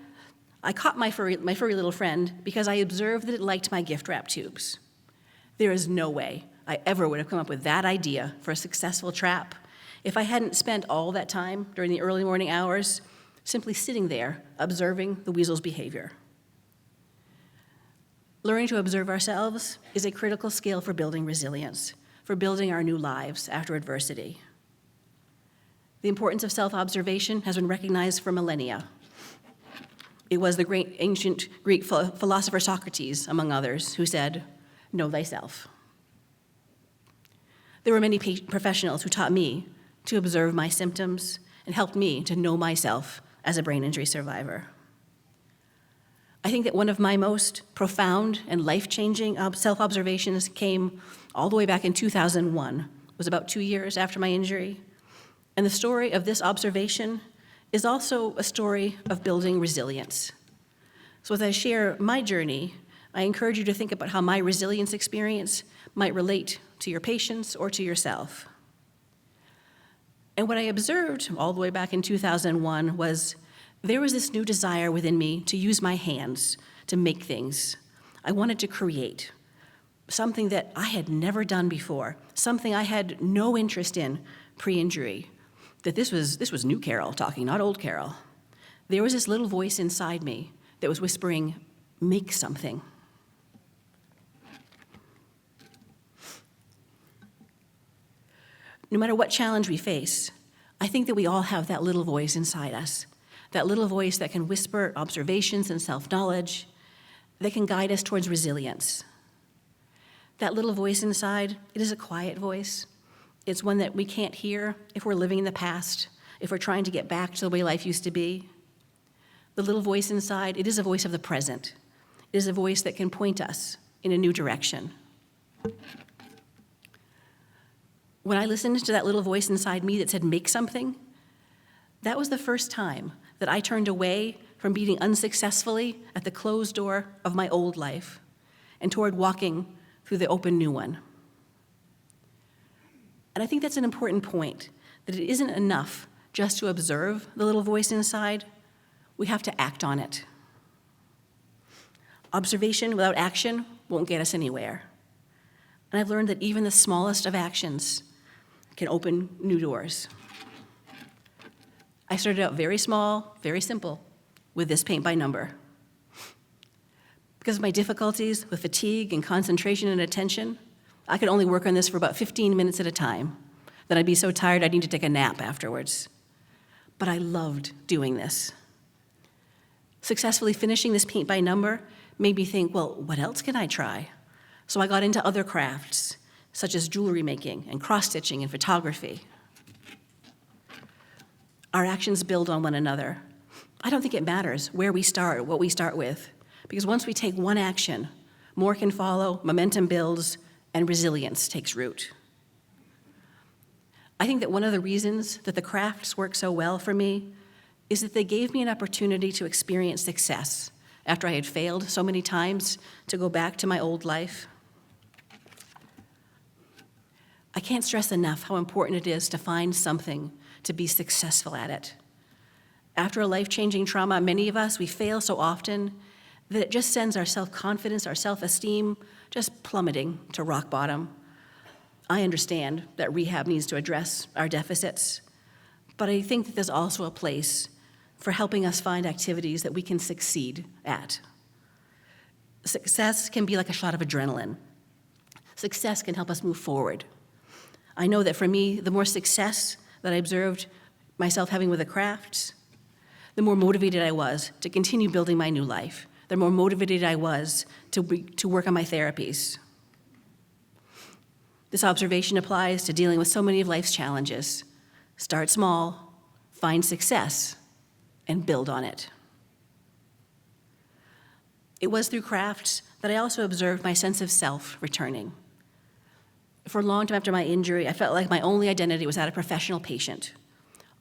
I caught my furry little friend because I observed that it liked my gift wrap tubes. There is no way I ever would have come up with that idea for a successful trap if I hadn't spent all that time during the early morning hours simply sitting there observing the weasel's behavior. Learning to observe ourselves is a critical skill for building resilience, for building our new lives after adversity. The importance of self-observation has been recognized for millennia. It was the great ancient Greek philosopher Socrates, among others, who said, "Know thyself." There were many professionals who taught me to observe my symptoms and helped me to know myself as a brain injury survivor. I think that one of my most profound and life-changing self-observations came all the way back in 2001. It was about 2 years after my injury. And the story of this observation is also a story of building resilience. So as I share my journey, I encourage you to think about how my resilience experience might relate to your patients or to yourself. And what I observed all the way back in 2001 was there was this new desire within me to use my hands to make things. I wanted to create something that I had never done before, something I had no interest in pre-injury. That this was new Carol talking, not old Carol. There was this little voice inside me that was whispering, "Make something." No matter what challenge we face, I think that we all have that little voice inside us, that little voice that can whisper observations and self-knowledge, that can guide us towards resilience. That little voice inside, it is a quiet voice. It's one that we can't hear if we're living in the past, if we're trying to get back to the way life used to be. The little voice inside, it is a voice of the present. It is a voice that can point us in a new direction. When I listened to that little voice inside me that said, make something, that was the first time that I turned away from beating unsuccessfully at the closed door of my old life and toward walking through the open new one. And I think that's an important point, that it isn't enough just to observe the little voice inside. We have to act on it. Observation without action won't get us anywhere. And I've learned that even the smallest of actions can open new doors. I started out very small, very simple, with this paint by number. Because of my difficulties with fatigue and concentration and attention, I could only work on this for about 15 minutes at a time. Then I'd be so tired I'd need to take a nap afterwards. But I loved doing this. Successfully finishing this paint by number made me think, well, what else can I try? So I got into other crafts, such as jewelry making and cross-stitching and photography. Our actions build on one another. I don't think it matters where we start, what we start with, because once we take one action, more can follow, momentum builds, and resilience takes root. I think that one of the reasons that the crafts work so well for me is that they gave me an opportunity to experience success after I had failed so many times to go back to my old life. I can't stress enough how important it is to find something to be successful at it. After a life-changing trauma, many of us, we fail so often that it just sends our self-confidence, our self-esteem, just plummeting to rock bottom. I understand that rehab needs to address our deficits, but I think that there's also a place for helping us find activities that we can succeed at. Success can be like a shot of adrenaline. Success can help us move forward. I know that for me, the more success that I observed myself having with the crafts, the more motivated I was to continue building my new life, the more motivated I was to work on my therapies. This observation applies to dealing with so many of life's challenges. Start small, find success, and build on it. It was through crafts that I also observed my sense of self returning. For a long time after my injury, I felt like my only identity was that of a professional patient.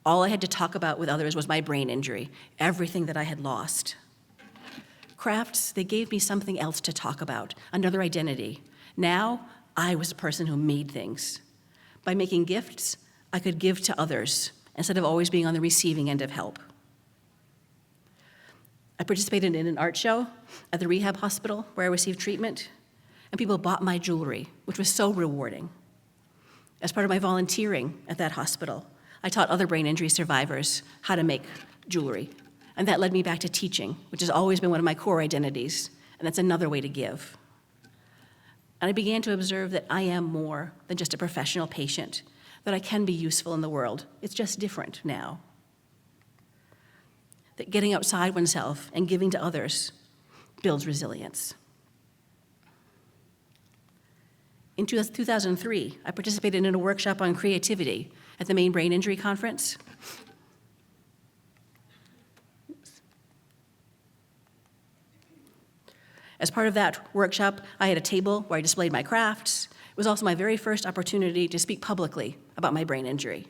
All I had to talk about with others was my brain injury, everything that I had lost. Crafts, they gave me something else to talk about, another identity. Now, I was a person who made things. By making gifts, I could give to others instead of always being on the receiving end of help. I participated in an art show at the rehab hospital where I received treatment, and people bought my jewelry, which was so rewarding. As part of my volunteering at that hospital, I taught other brain injury survivors how to make jewelry, and that led me back to teaching, which has always been one of my core identities, and that's another way to give. And I began to observe that I am more than just a professional patient, that I can be useful in the world. It's just different now. That getting outside oneself and giving to others builds resilience. In 2003, I participated in a workshop on creativity at the Maine Brain Injury Conference. As part of that workshop, I had a table where I displayed my crafts. It was also my very first opportunity to speak publicly about my brain injury.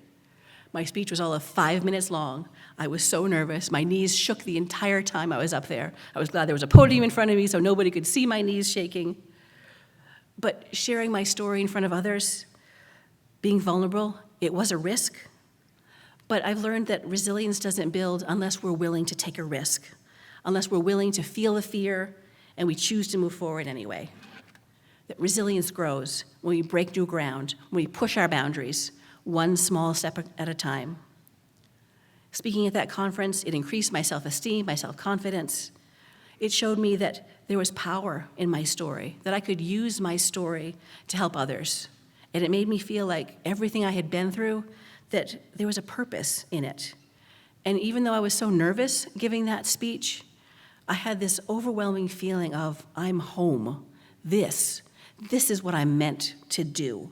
My speech was all of 5 minutes long. I was so nervous. My knees shook the entire time I was up there. I was glad there was a podium in front of me so nobody could see my knees shaking. But sharing my story in front of others, being vulnerable, it was a risk. But I've learned that resilience doesn't build unless we're willing to take a risk, unless we're willing to feel the fear and we choose to move forward anyway. That resilience grows when we break new ground, when we push our boundaries, one small step at a time. Speaking at that conference, it increased my self-esteem, my self-confidence. It showed me that there was power in my story, that I could use my story to help others, And it made me feel like everything I had been through, that there was a purpose in it. And even though I was so nervous giving that speech, I had this overwhelming feeling of, I'm home. This is what I'm meant to do.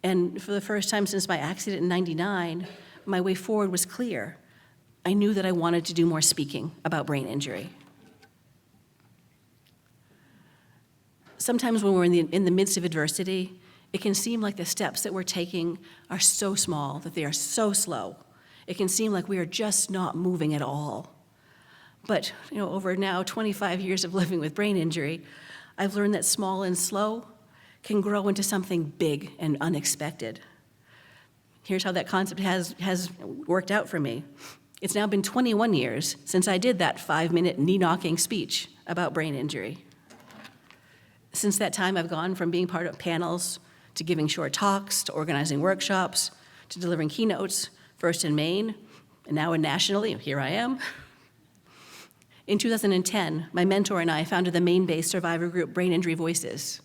And for the first time since my accident in '99, my way forward was clear. I knew that I wanted to do more speaking about brain injury. Sometimes when we're in the midst of adversity, it can seem like the steps that we're taking are so small, that they are so slow. It can seem like we are just not moving at all. But over now 25 years of living with brain injury, I've learned that small and slow can grow into something big and unexpected. Here's how that concept has worked out for me. It's now been 21 years since I did that 5-minute knee-knocking speech about brain injury. Since that time, I've gone from being part of panels to giving short talks, to organizing workshops, to delivering keynotes, first in Maine, and now nationally. Here I am. In 2010, my mentor and I founded the Maine-based survivor group Brain Injury Voices.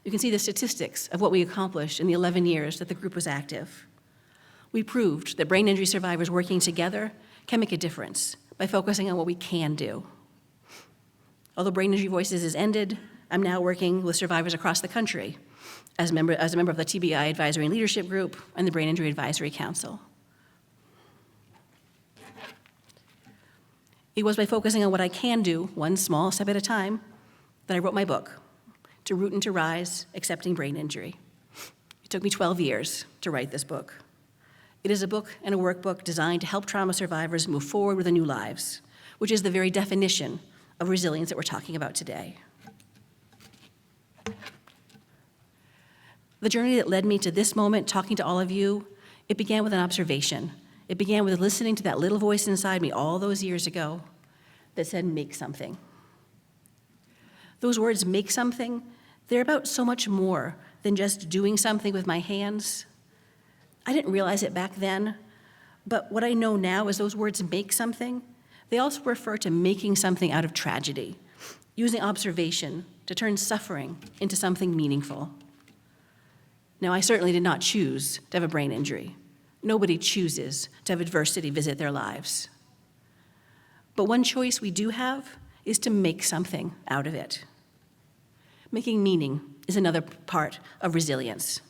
You can see the statistics of what we accomplished in the 11 years that the group was active. We proved that brain injury survivors working together can make a difference by focusing on what we can do. Although Brain Injury Voices is ended, I'm now working with survivors across the country as a member of the TBI Advisory and Leadership Group and the Brain Injury Advisory Council. It was by focusing on what I can do, one small step at a time, that I wrote my book, To Root and to Rise, Accepting Brain Injury. It took me 12 years to write this book. It is a book and a workbook designed to help trauma survivors move forward with their new lives, which is the very definition of resilience that we're talking about today. The journey that led me to this moment, talking to all of you, it began with an observation. It began with listening to that little voice inside me all those years ago that said, make something. Those words, make something, they're about so much more than just doing something with my hands. I didn't realize it back then, but what I know now is those words, make something, they also refer to making something out of tragedy, using observation to turn suffering into something meaningful. Now, I certainly did not choose to have a brain injury. Nobody chooses to have adversity visit their lives. But one choice we do have is to make something out of it. Making meaning is another part of resilience.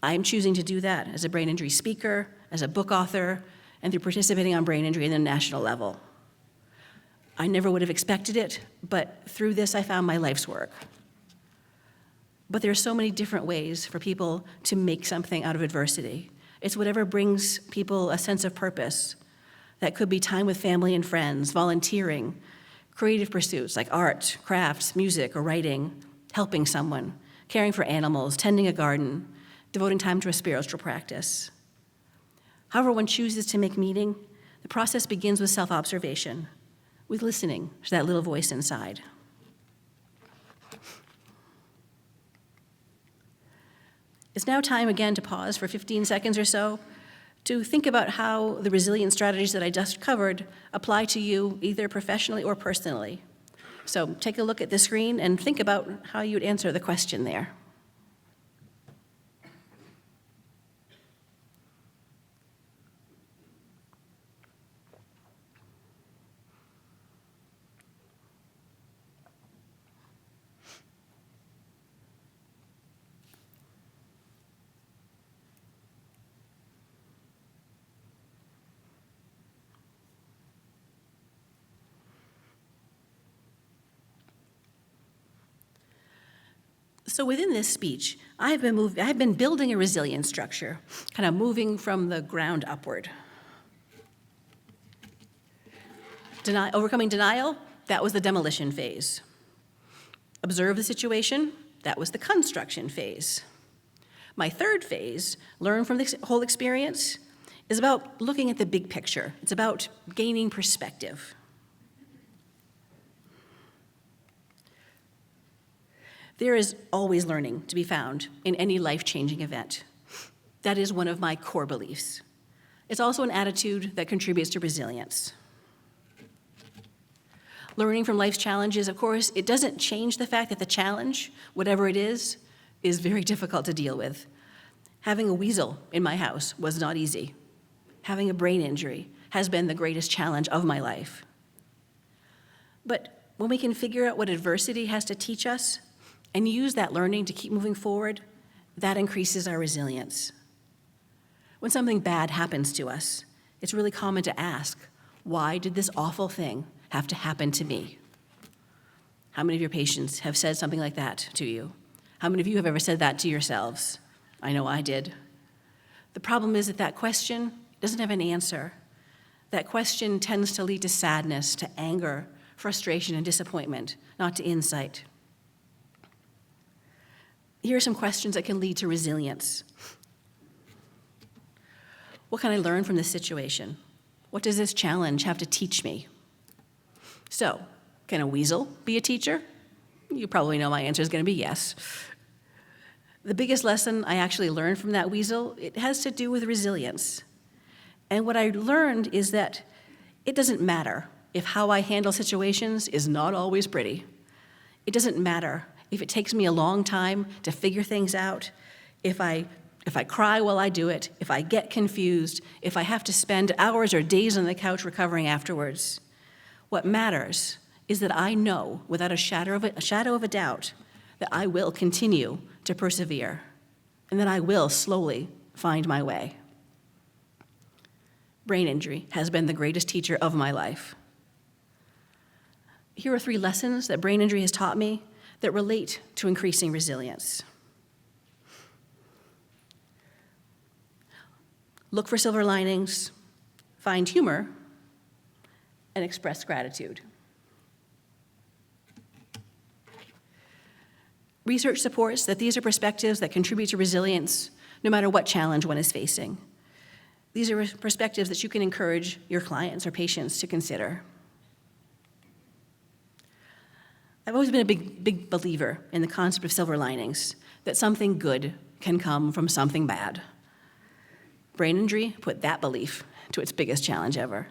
I am choosing to do that as a brain injury speaker, as a book author, and through participating on brain injury at the national level. I never would have expected it, but through this I found my life's work. But there are so many different ways for people to make something out of adversity. It's whatever brings people a sense of purpose. That could be time with family and friends, volunteering, creative pursuits like art, crafts, music, or writing, helping someone, caring for animals, tending a garden, devoting time to a spiritual practice. However one chooses to make meaning, the process begins with self-observation, with listening to that little voice inside. It's now time again to pause for 15 seconds or so to think about how the resilience strategies that I just covered apply to you either professionally or personally. So take a look at the screen and think about how you'd answer the question there. So within this speech, I've been building a resilience structure, kind of moving from the ground upward. Overcoming denial, that was the demolition phase. Observe the situation, that was the construction phase. My third phase, learn from the whole experience, is about looking at the big picture. It's about gaining perspective. There is always learning to be found in any life-changing event. That is one of my core beliefs. It's also an attitude that contributes to resilience. Learning from life's challenges, of course, it doesn't change the fact that the challenge, whatever it is, is very difficult to deal with. Having a weasel in my house was not easy. Having a brain injury has been the greatest challenge of my life. But when we can figure out what adversity has to teach us and use that learning to keep moving forward, that increases our resilience. When something bad happens to us, it's really common to ask, why did this awful thing have to happen to me? How many of your patients have said something like that to you? How many of you have ever said that to yourselves? I know I did. The problem is that that question doesn't have an answer. That question tends to lead to sadness, to anger, frustration, and disappointment, not to insight. Here are some questions that can lead to resilience. What can I learn from this situation? What does this challenge have to teach me? So, can a weasel be a teacher? You probably know my answer is going to be yes. The biggest lesson I actually learned from that weasel, it has to do with resilience. And what I learned is that it doesn't matter if how I handle situations is not always pretty. It doesn't matter if it takes me a long time to figure things out, if I cry while I do it, if I get confused, if I have to spend hours or days on the couch recovering afterwards. What matters is that I know without a shadow of a doubt that I will continue to persevere and that I will slowly find my way. Brain injury has been the greatest teacher of my life. Here are 3 lessons that brain injury has taught me that relate to increasing resilience. Look for silver linings, find humor, and express gratitude. Research supports that these are perspectives that contribute to resilience no matter what challenge one is facing. These are perspectives that you can encourage your clients or patients to consider. I've always been a big believer in the concept of silver linings, that something good can come from something bad. Brain injury put that belief to its biggest challenge ever.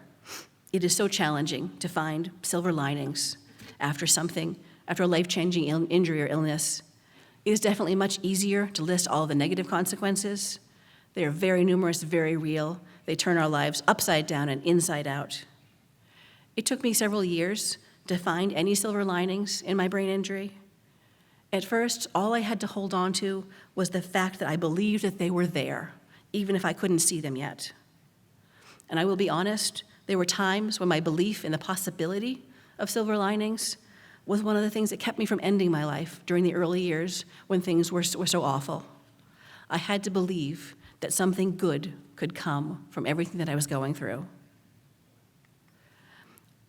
It is so challenging to find silver linings after a life-changing injury or illness. It is definitely much easier to list all the negative consequences. They are very numerous, very real. They turn our lives upside down and inside out. It took me several years to find any silver linings in my brain injury. At first, all I had to hold on to was the fact that I believed that they were there, even if I couldn't see them yet. And I will be honest, there were times when my belief in the possibility of silver linings was one of the things that kept me from ending my life during the early years when things were so awful. I had to believe that something good could come from everything that I was going through.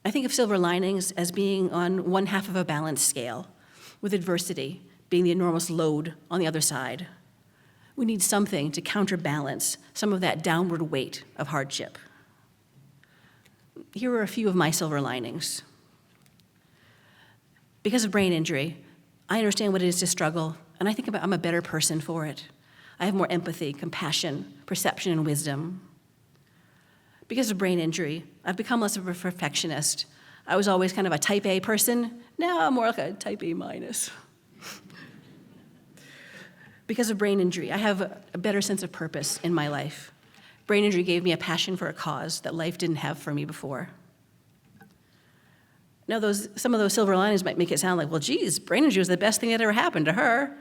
I think of silver linings as being on one half of a balance scale, with adversity being the enormous load on the other side. We need something to counterbalance some of that downward weight of hardship. Here are a few of my silver linings. Because of brain injury, I understand what it is to struggle, and I think I'm a better person for it. I have more empathy, compassion, perception, and wisdom. Because of brain injury, I've become less of a perfectionist. I was always kind of a type A person. Now I'm more like a type A minus. Because of brain injury, I have a better sense of purpose in my life. Brain injury gave me a passion for a cause that life didn't have for me before. Now, some of those silver linings might make it sound like, well, geez, brain injury was the best thing that ever happened to her.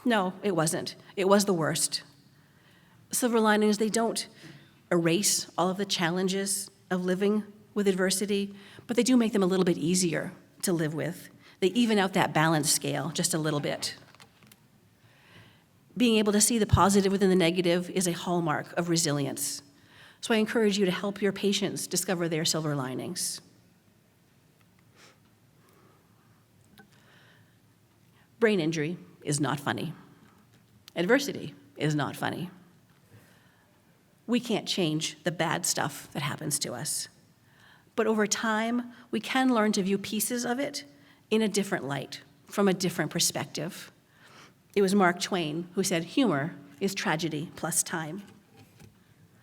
No, it wasn't. It was the worst. Silver linings, they don't erase all of the challenges of living with adversity, but they do make them a little bit easier to live with. They even out that balance scale just a little bit. Being able to see the positive within the negative is a hallmark of resilience. So I encourage you to help your patients discover their silver linings. Brain injury is not funny. Adversity is not funny. We can't change the bad stuff that happens to us. But over time, we can learn to view pieces of it in a different light, from a different perspective. It was Mark Twain who said, humor is tragedy plus time.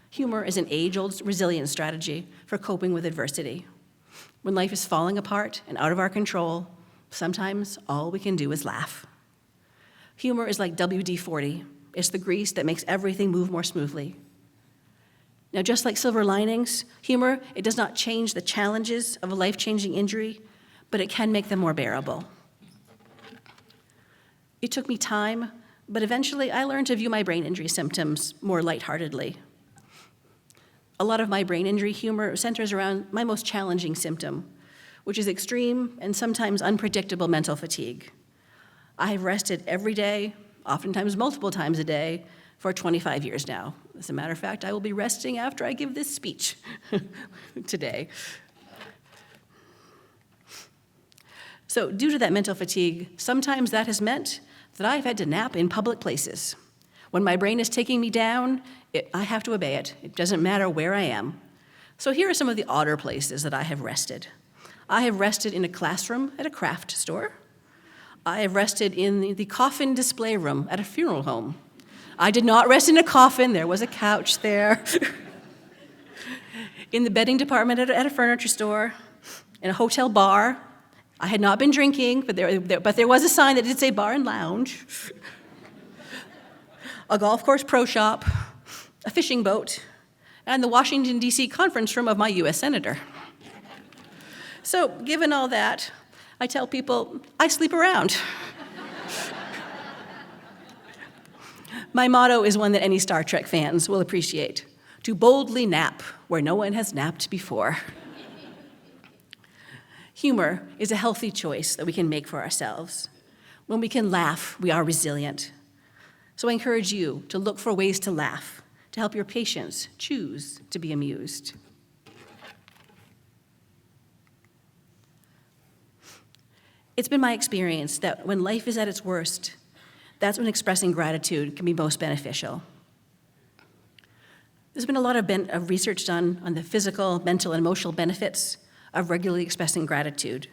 Humor is an age-old resilience strategy for coping with adversity. When life is falling apart and out of our control, sometimes all we can do is laugh. Humor is like WD-40. It's the grease that makes everything move more smoothly. Now, just like silver linings, humor, it does not change the challenges of a life-changing injury, but it can make them more bearable. It took me time, but eventually I learned to view my brain injury symptoms more lightheartedly. A lot of my brain injury humor centers around my most challenging symptom, which is extreme and sometimes unpredictable mental fatigue. I have rested every day, oftentimes multiple times a day, for 25 years now. As a matter of fact, I will be resting after I give this speech today. So due to that mental fatigue, sometimes that has meant that I've had to nap in public places. When my brain is taking me down, I have to obey it. It doesn't matter where I am. So here are some of the odder places that I have rested. I have rested in a classroom at a craft store. I have rested in the coffin display room at a funeral home. I did not rest in a coffin. There was a couch there. In the bedding department at a furniture store, in a hotel bar. I had not been drinking, but there was a sign that did say bar and lounge. A golf course pro shop, a fishing boat, and the Washington, D.C. conference room of my U.S. Senator. So, given all that, I tell people, I sleep around. My motto is one that any Star Trek fans will appreciate: to boldly nap where no one has napped before. Humor is a healthy choice that we can make for ourselves. When we can laugh, we are resilient. So I encourage you to look for ways to laugh, to help your patients choose to be amused. It's been my experience that when life is at its worst, that's when expressing gratitude can be most beneficial. There's been a lot of research done on the physical, mental, and emotional benefits of regularly expressing gratitude.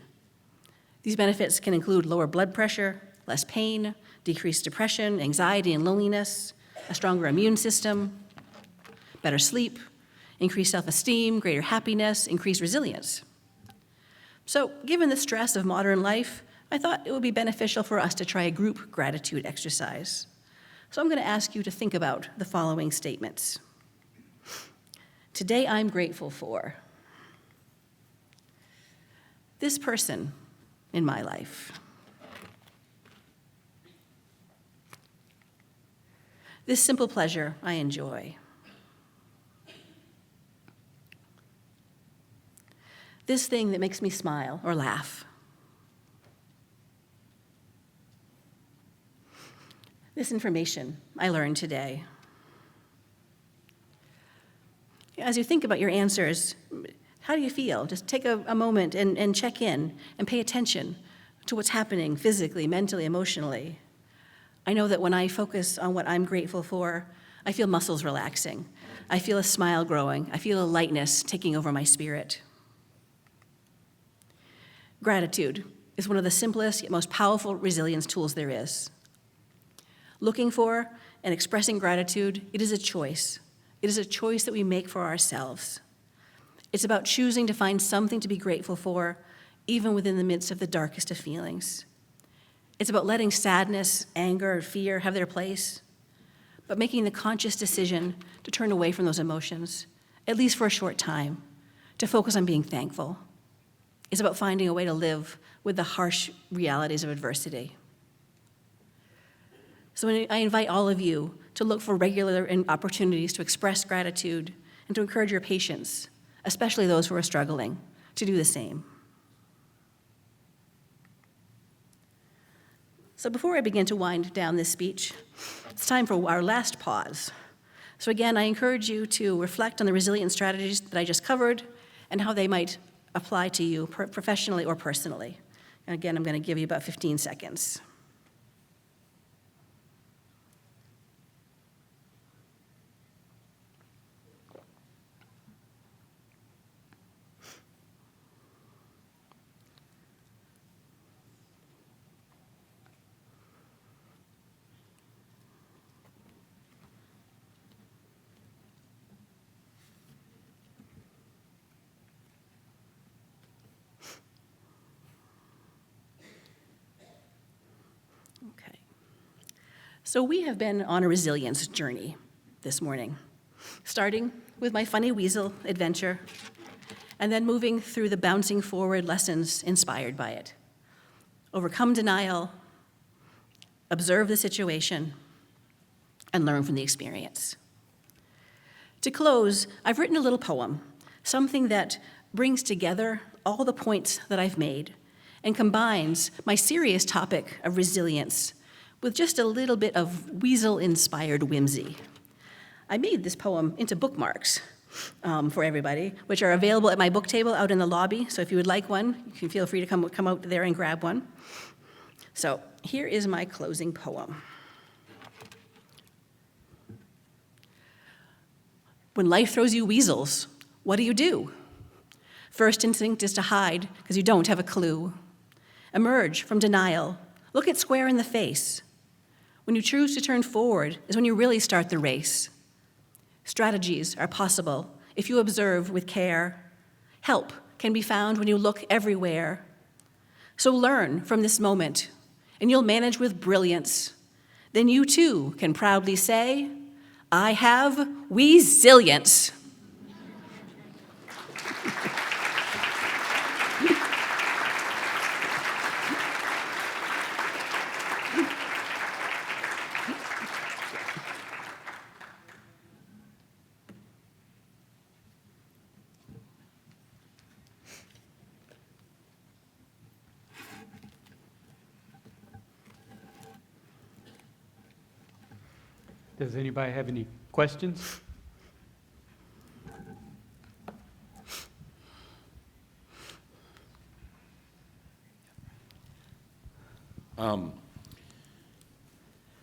These benefits can include lower blood pressure, less pain, decreased depression, anxiety, and loneliness, a stronger immune system, better sleep, increased self-esteem, greater happiness, increased resilience. So, given the stress of modern life, I thought it would be beneficial for us to try a group gratitude exercise. So I'm going to ask you to think about the following statements. Today I'm grateful for this person in my life, this simple pleasure I enjoy, this thing that makes me smile or laugh, this information I learned today. As you think about your answers, how do you feel? Just take a moment and check in and pay attention to what's happening physically, mentally, emotionally. I know that when I focus on what I'm grateful for, I feel muscles relaxing. I feel a smile growing. I feel a lightness taking over my spirit. Gratitude is one of the simplest yet most powerful resilience tools there is. Looking for and expressing gratitude, it is a choice. It is a choice that we make for ourselves. It's about choosing to find something to be grateful for, even within the midst of the darkest of feelings. It's about letting sadness, anger, or fear have their place, but making the conscious decision to turn away from those emotions, at least for a short time, to focus on being thankful. It's about finding a way to live with the harsh realities of adversity. So I invite all of you to look for regular opportunities to express gratitude and to encourage your patients, especially those who are struggling, to do the same. So before I begin to wind down this speech, it's time for our last pause. So again, I encourage you to reflect on the resilience strategies that I just covered and how they might apply to you professionally or personally. And again, I'm going to give you about 15 seconds. So we have been on a resilience journey this morning, starting with my funny weasel adventure, and then moving through the bouncing forward lessons inspired by it. Overcome denial, observe the situation, and learn from the experience. To close, I've written a little poem, something that brings together all the points that I've made and combines my serious topic of resilience with just a little bit of weasel-inspired whimsy. I made this poem into bookmarks for everybody, which are available at my book table out in the lobby. So if you would like one, you can feel free to come out there and grab one. So here is my closing poem. When life throws you weasels, what do? First instinct is to hide because you don't have a clue. Emerge from denial. Look it square in the face. When you choose to turn forward is when you really start the race. Strategies are possible if you observe with care. Help can be found when you look everywhere. So learn from this moment, and you'll manage with brilliance. Then you too can proudly say, I have resilience. Does anybody have any questions?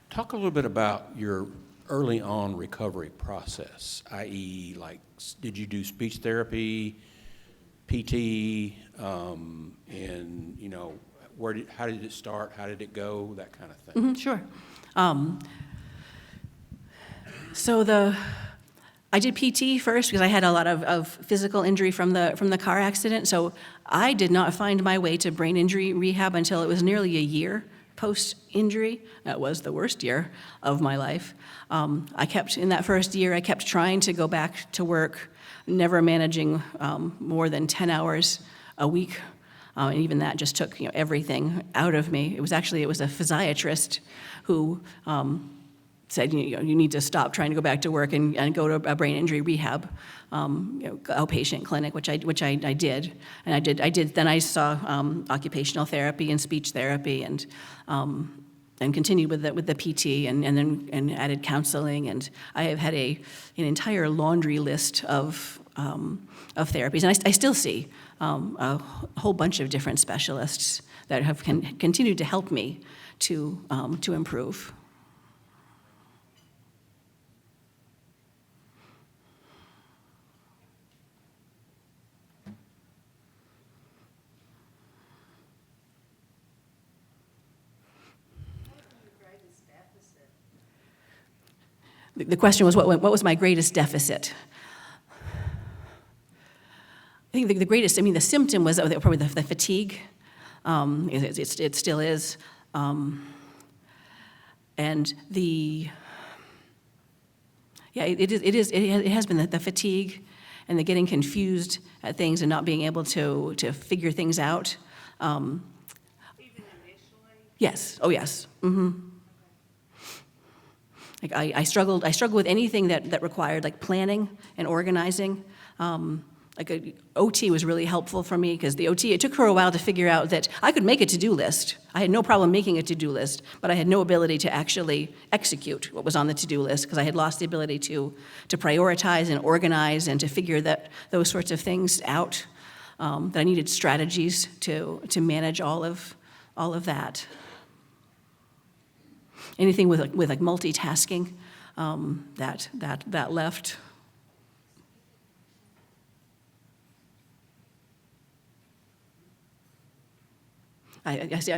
Talk a little bit about your early on recovery process, i.e., like, did you do speech therapy, PT, and, you know, how did it start, how did it go, that kind of thing? Sure. I did PT first because I had a lot of physical injury from the car accident. So I did not find my way to brain injury rehab until it was nearly a year post-injury. That was the worst year of my life. In that first year, I kept trying to go back to work, never managing more than 10 hours a week. And even that just took everything out of me. It was a physiatrist who said, you need to stop trying to go back to work and go to a brain injury rehab, outpatient clinic, which I did. And I did. Then I saw occupational therapy and speech therapy, and continued with the PT, and then added counseling. And I have had an entire laundry list of therapies, and I still see a whole bunch of different specialists that have continued to help me to improve. The question was, what was my greatest deficit? I think the symptom was probably the fatigue. It still is. And it has been the fatigue and the getting confused at things and not being able to figure things out. Even initially? Yes. Oh, yes. Mm-hmm. Like I struggled with anything that required like planning and organizing. OT was really helpful for me because it took her a while to figure out that I could make a to-do list. I had no problem making a to-do list, but I had no ability to actually execute what was on the to-do list because I had lost the ability to prioritize and organize and to figure those sorts of things out. That I needed strategies to manage all of that. Anything with multitasking that left. I see.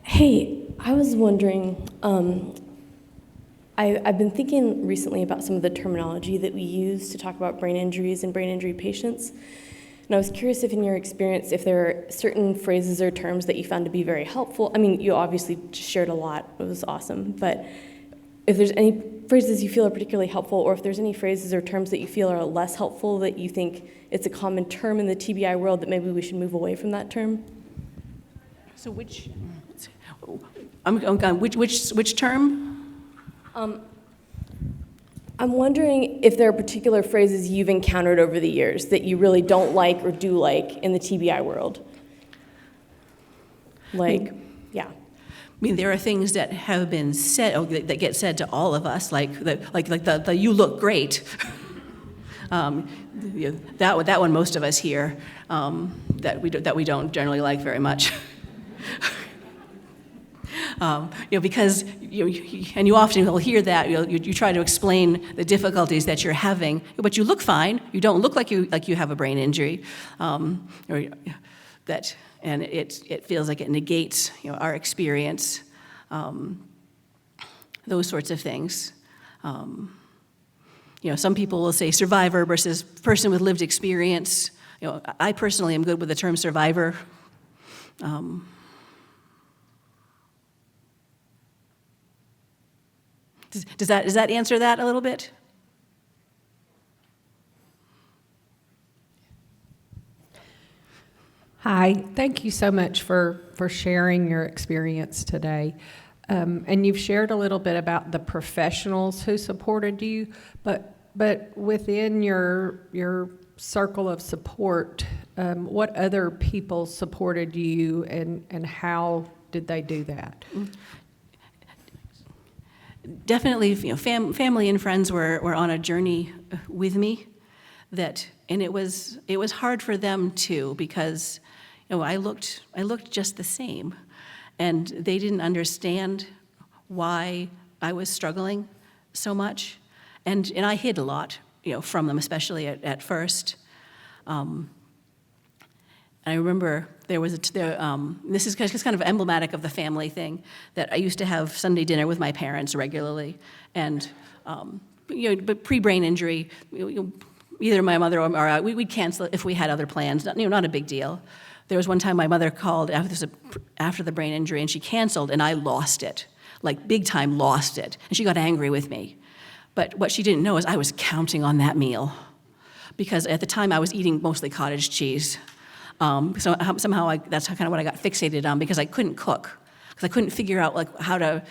Hey, I was wondering, I've been thinking recently about some of the terminology that we use to talk about brain injuries and brain injury patients. And I was curious if in your experience, if there are certain phrases or terms that you found to be very helpful. I mean, you obviously shared a lot. It was awesome. But if there's any phrases you feel are particularly helpful, or if there's any phrases or terms that you feel are less helpful, that you think it's a common term in the TBI world, that maybe we should move away from that term? So which term? I'm wondering if there are particular phrases you've encountered over the years that you really don't like or do like in the TBI world. Like, yeah. I mean, there are things that have been said, that get said to all of us, like the "you look great." That one most of us hear, that we don't generally like very much. Because and you often will hear that you try to explain the difficulties that you're having, but you look fine. You don't look like you have a brain injury, or that, and it feels like it negates our experience. Those sorts of things. Some people will say survivor versus person with lived experience. I personally am good with the term survivor. Does that answer that a little bit? Hi, thank you so much for sharing your experience today. And you've shared a little bit about the professionals who supported you, but within your circle of support, what other people supported you, and how did they do that? Definitely, family and friends were on a journey with me, and it was hard for them too, because I looked just the same, and they didn't understand why I was struggling so much, and I hid a lot from them, especially at first. I remember there was this is kind of emblematic of the family thing, that I used to have Sunday dinner with my parents regularly, and but pre-brain injury, either my mother or I, we'd cancel it if we had other plans. Not a big deal. There was one time my mother called after the brain injury, and she canceled, and I lost it, like big time lost it, and she got angry with me. But what she didn't know is I was counting on that meal, because at the time I was eating mostly cottage cheese. So somehow that's kind of what I got fixated on, because I couldn't cook, because I couldn't figure out how to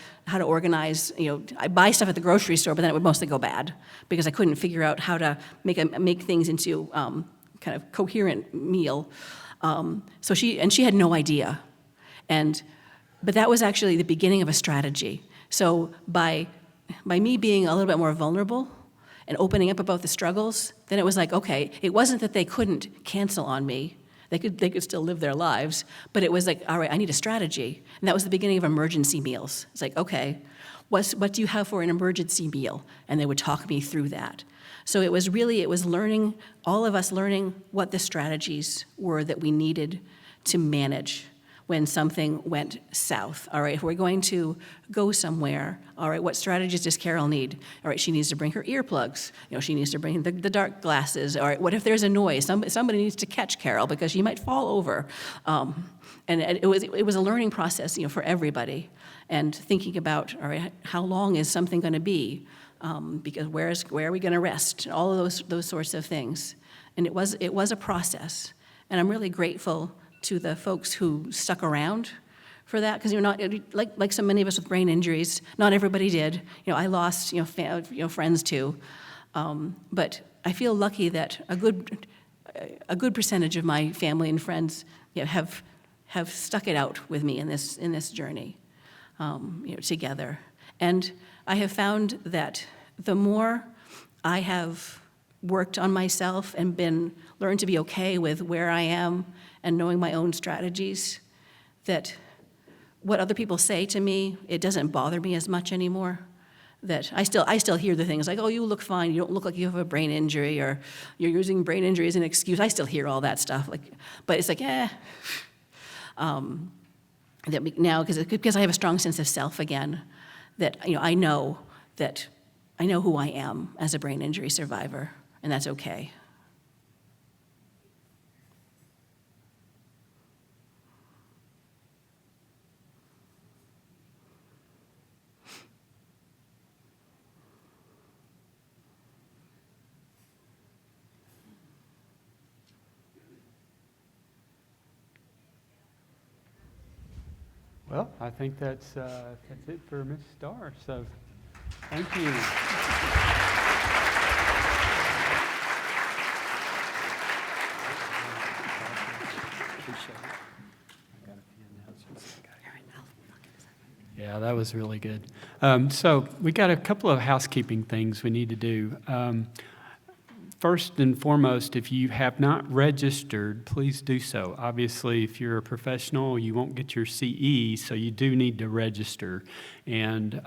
organize. I buy stuff at the grocery store, but then it would mostly go bad because I couldn't figure out how to make things into kind of coherent meal. So she had no idea, but that was actually the beginning of a strategy. So by me being a little bit more vulnerable and opening up about the struggles, then it was like, okay, it wasn't that they couldn't cancel on me. They could still live their lives, but it was like, all right, I need a strategy. And that was the beginning of emergency meals. It's like, okay, what do you have for an emergency meal? And they would talk me through that. So it was learning, all of us learning what the strategies were that we needed to manage when something went south. All right, if we're going to go somewhere, all right, what strategies does Carol need? All right, she needs to bring her earplugs. She needs to bring the dark glasses. All right, what if there's a noise? Somebody needs to catch Carol because she might fall over. And it was a learning process, for everybody, and thinking about, all right, how long is something going to be? Because where are we going to rest? All of those sorts of things. And it was a process, and I'm really grateful to the folks who stuck around for that, because not like so many of us with brain injuries. Not everybody did. I lost friends too, but I feel lucky that a good percentage of my family and friends have stuck it out with me in this journey, together. And I have found that the more I have worked on myself and learned to be okay with where I am and knowing my own strategies, that what other people say to me, it doesn't bother me as much anymore. That I still hear the things like, oh, you look fine, you don't look like you have a brain injury, or you're using brain injury as an excuse. I still hear all that stuff, but it's like, that now, because I have a strong sense of self again, that I know who I am as a brain injury survivor, and that's okay. Well, I think that's it for Ms. Starr, so thank you. Yeah, that was really good. So we got a couple of housekeeping things we need to do. First and foremost, if you have not registered, please do so. Obviously, if you're a professional, you won't get your CE, so you do need to register. And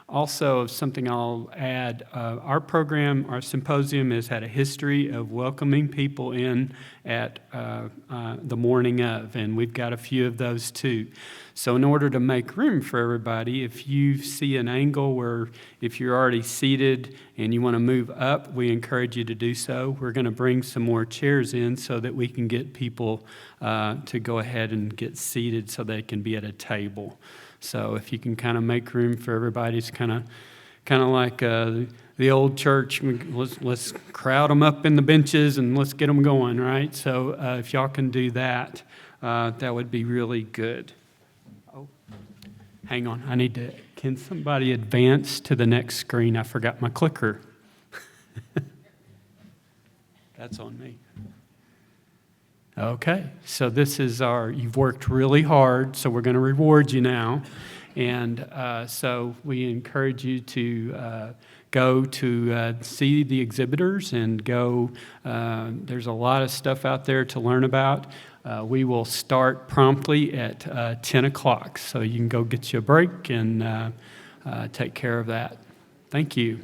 also, something I'll add, our program, our symposium has had a history of welcoming people in at the morning of, and we've got a few of those too. So in order to make room for everybody, if you see an angle where if you're already seated and you want to move up, we encourage you to do so. We're going to bring some more chairs in so that we can get people to go ahead and get seated so they can be at a table. So if you can kind of make room for everybody, it's kind of like the old church. Let's crowd them up in the benches and let's get them going, right? So if y'all can do that, that would be really good. Oh, hang on. Can somebody advance to the next screen? I forgot my clicker. That's on me. Okay, so this is you've worked really hard, so we're going to reward you now. And so we encourage you to go to see the exhibitors and go. There's a lot of stuff out there to learn about. We will start promptly at 10 o'clock, so you can go get you a break and take care of that. Thank you.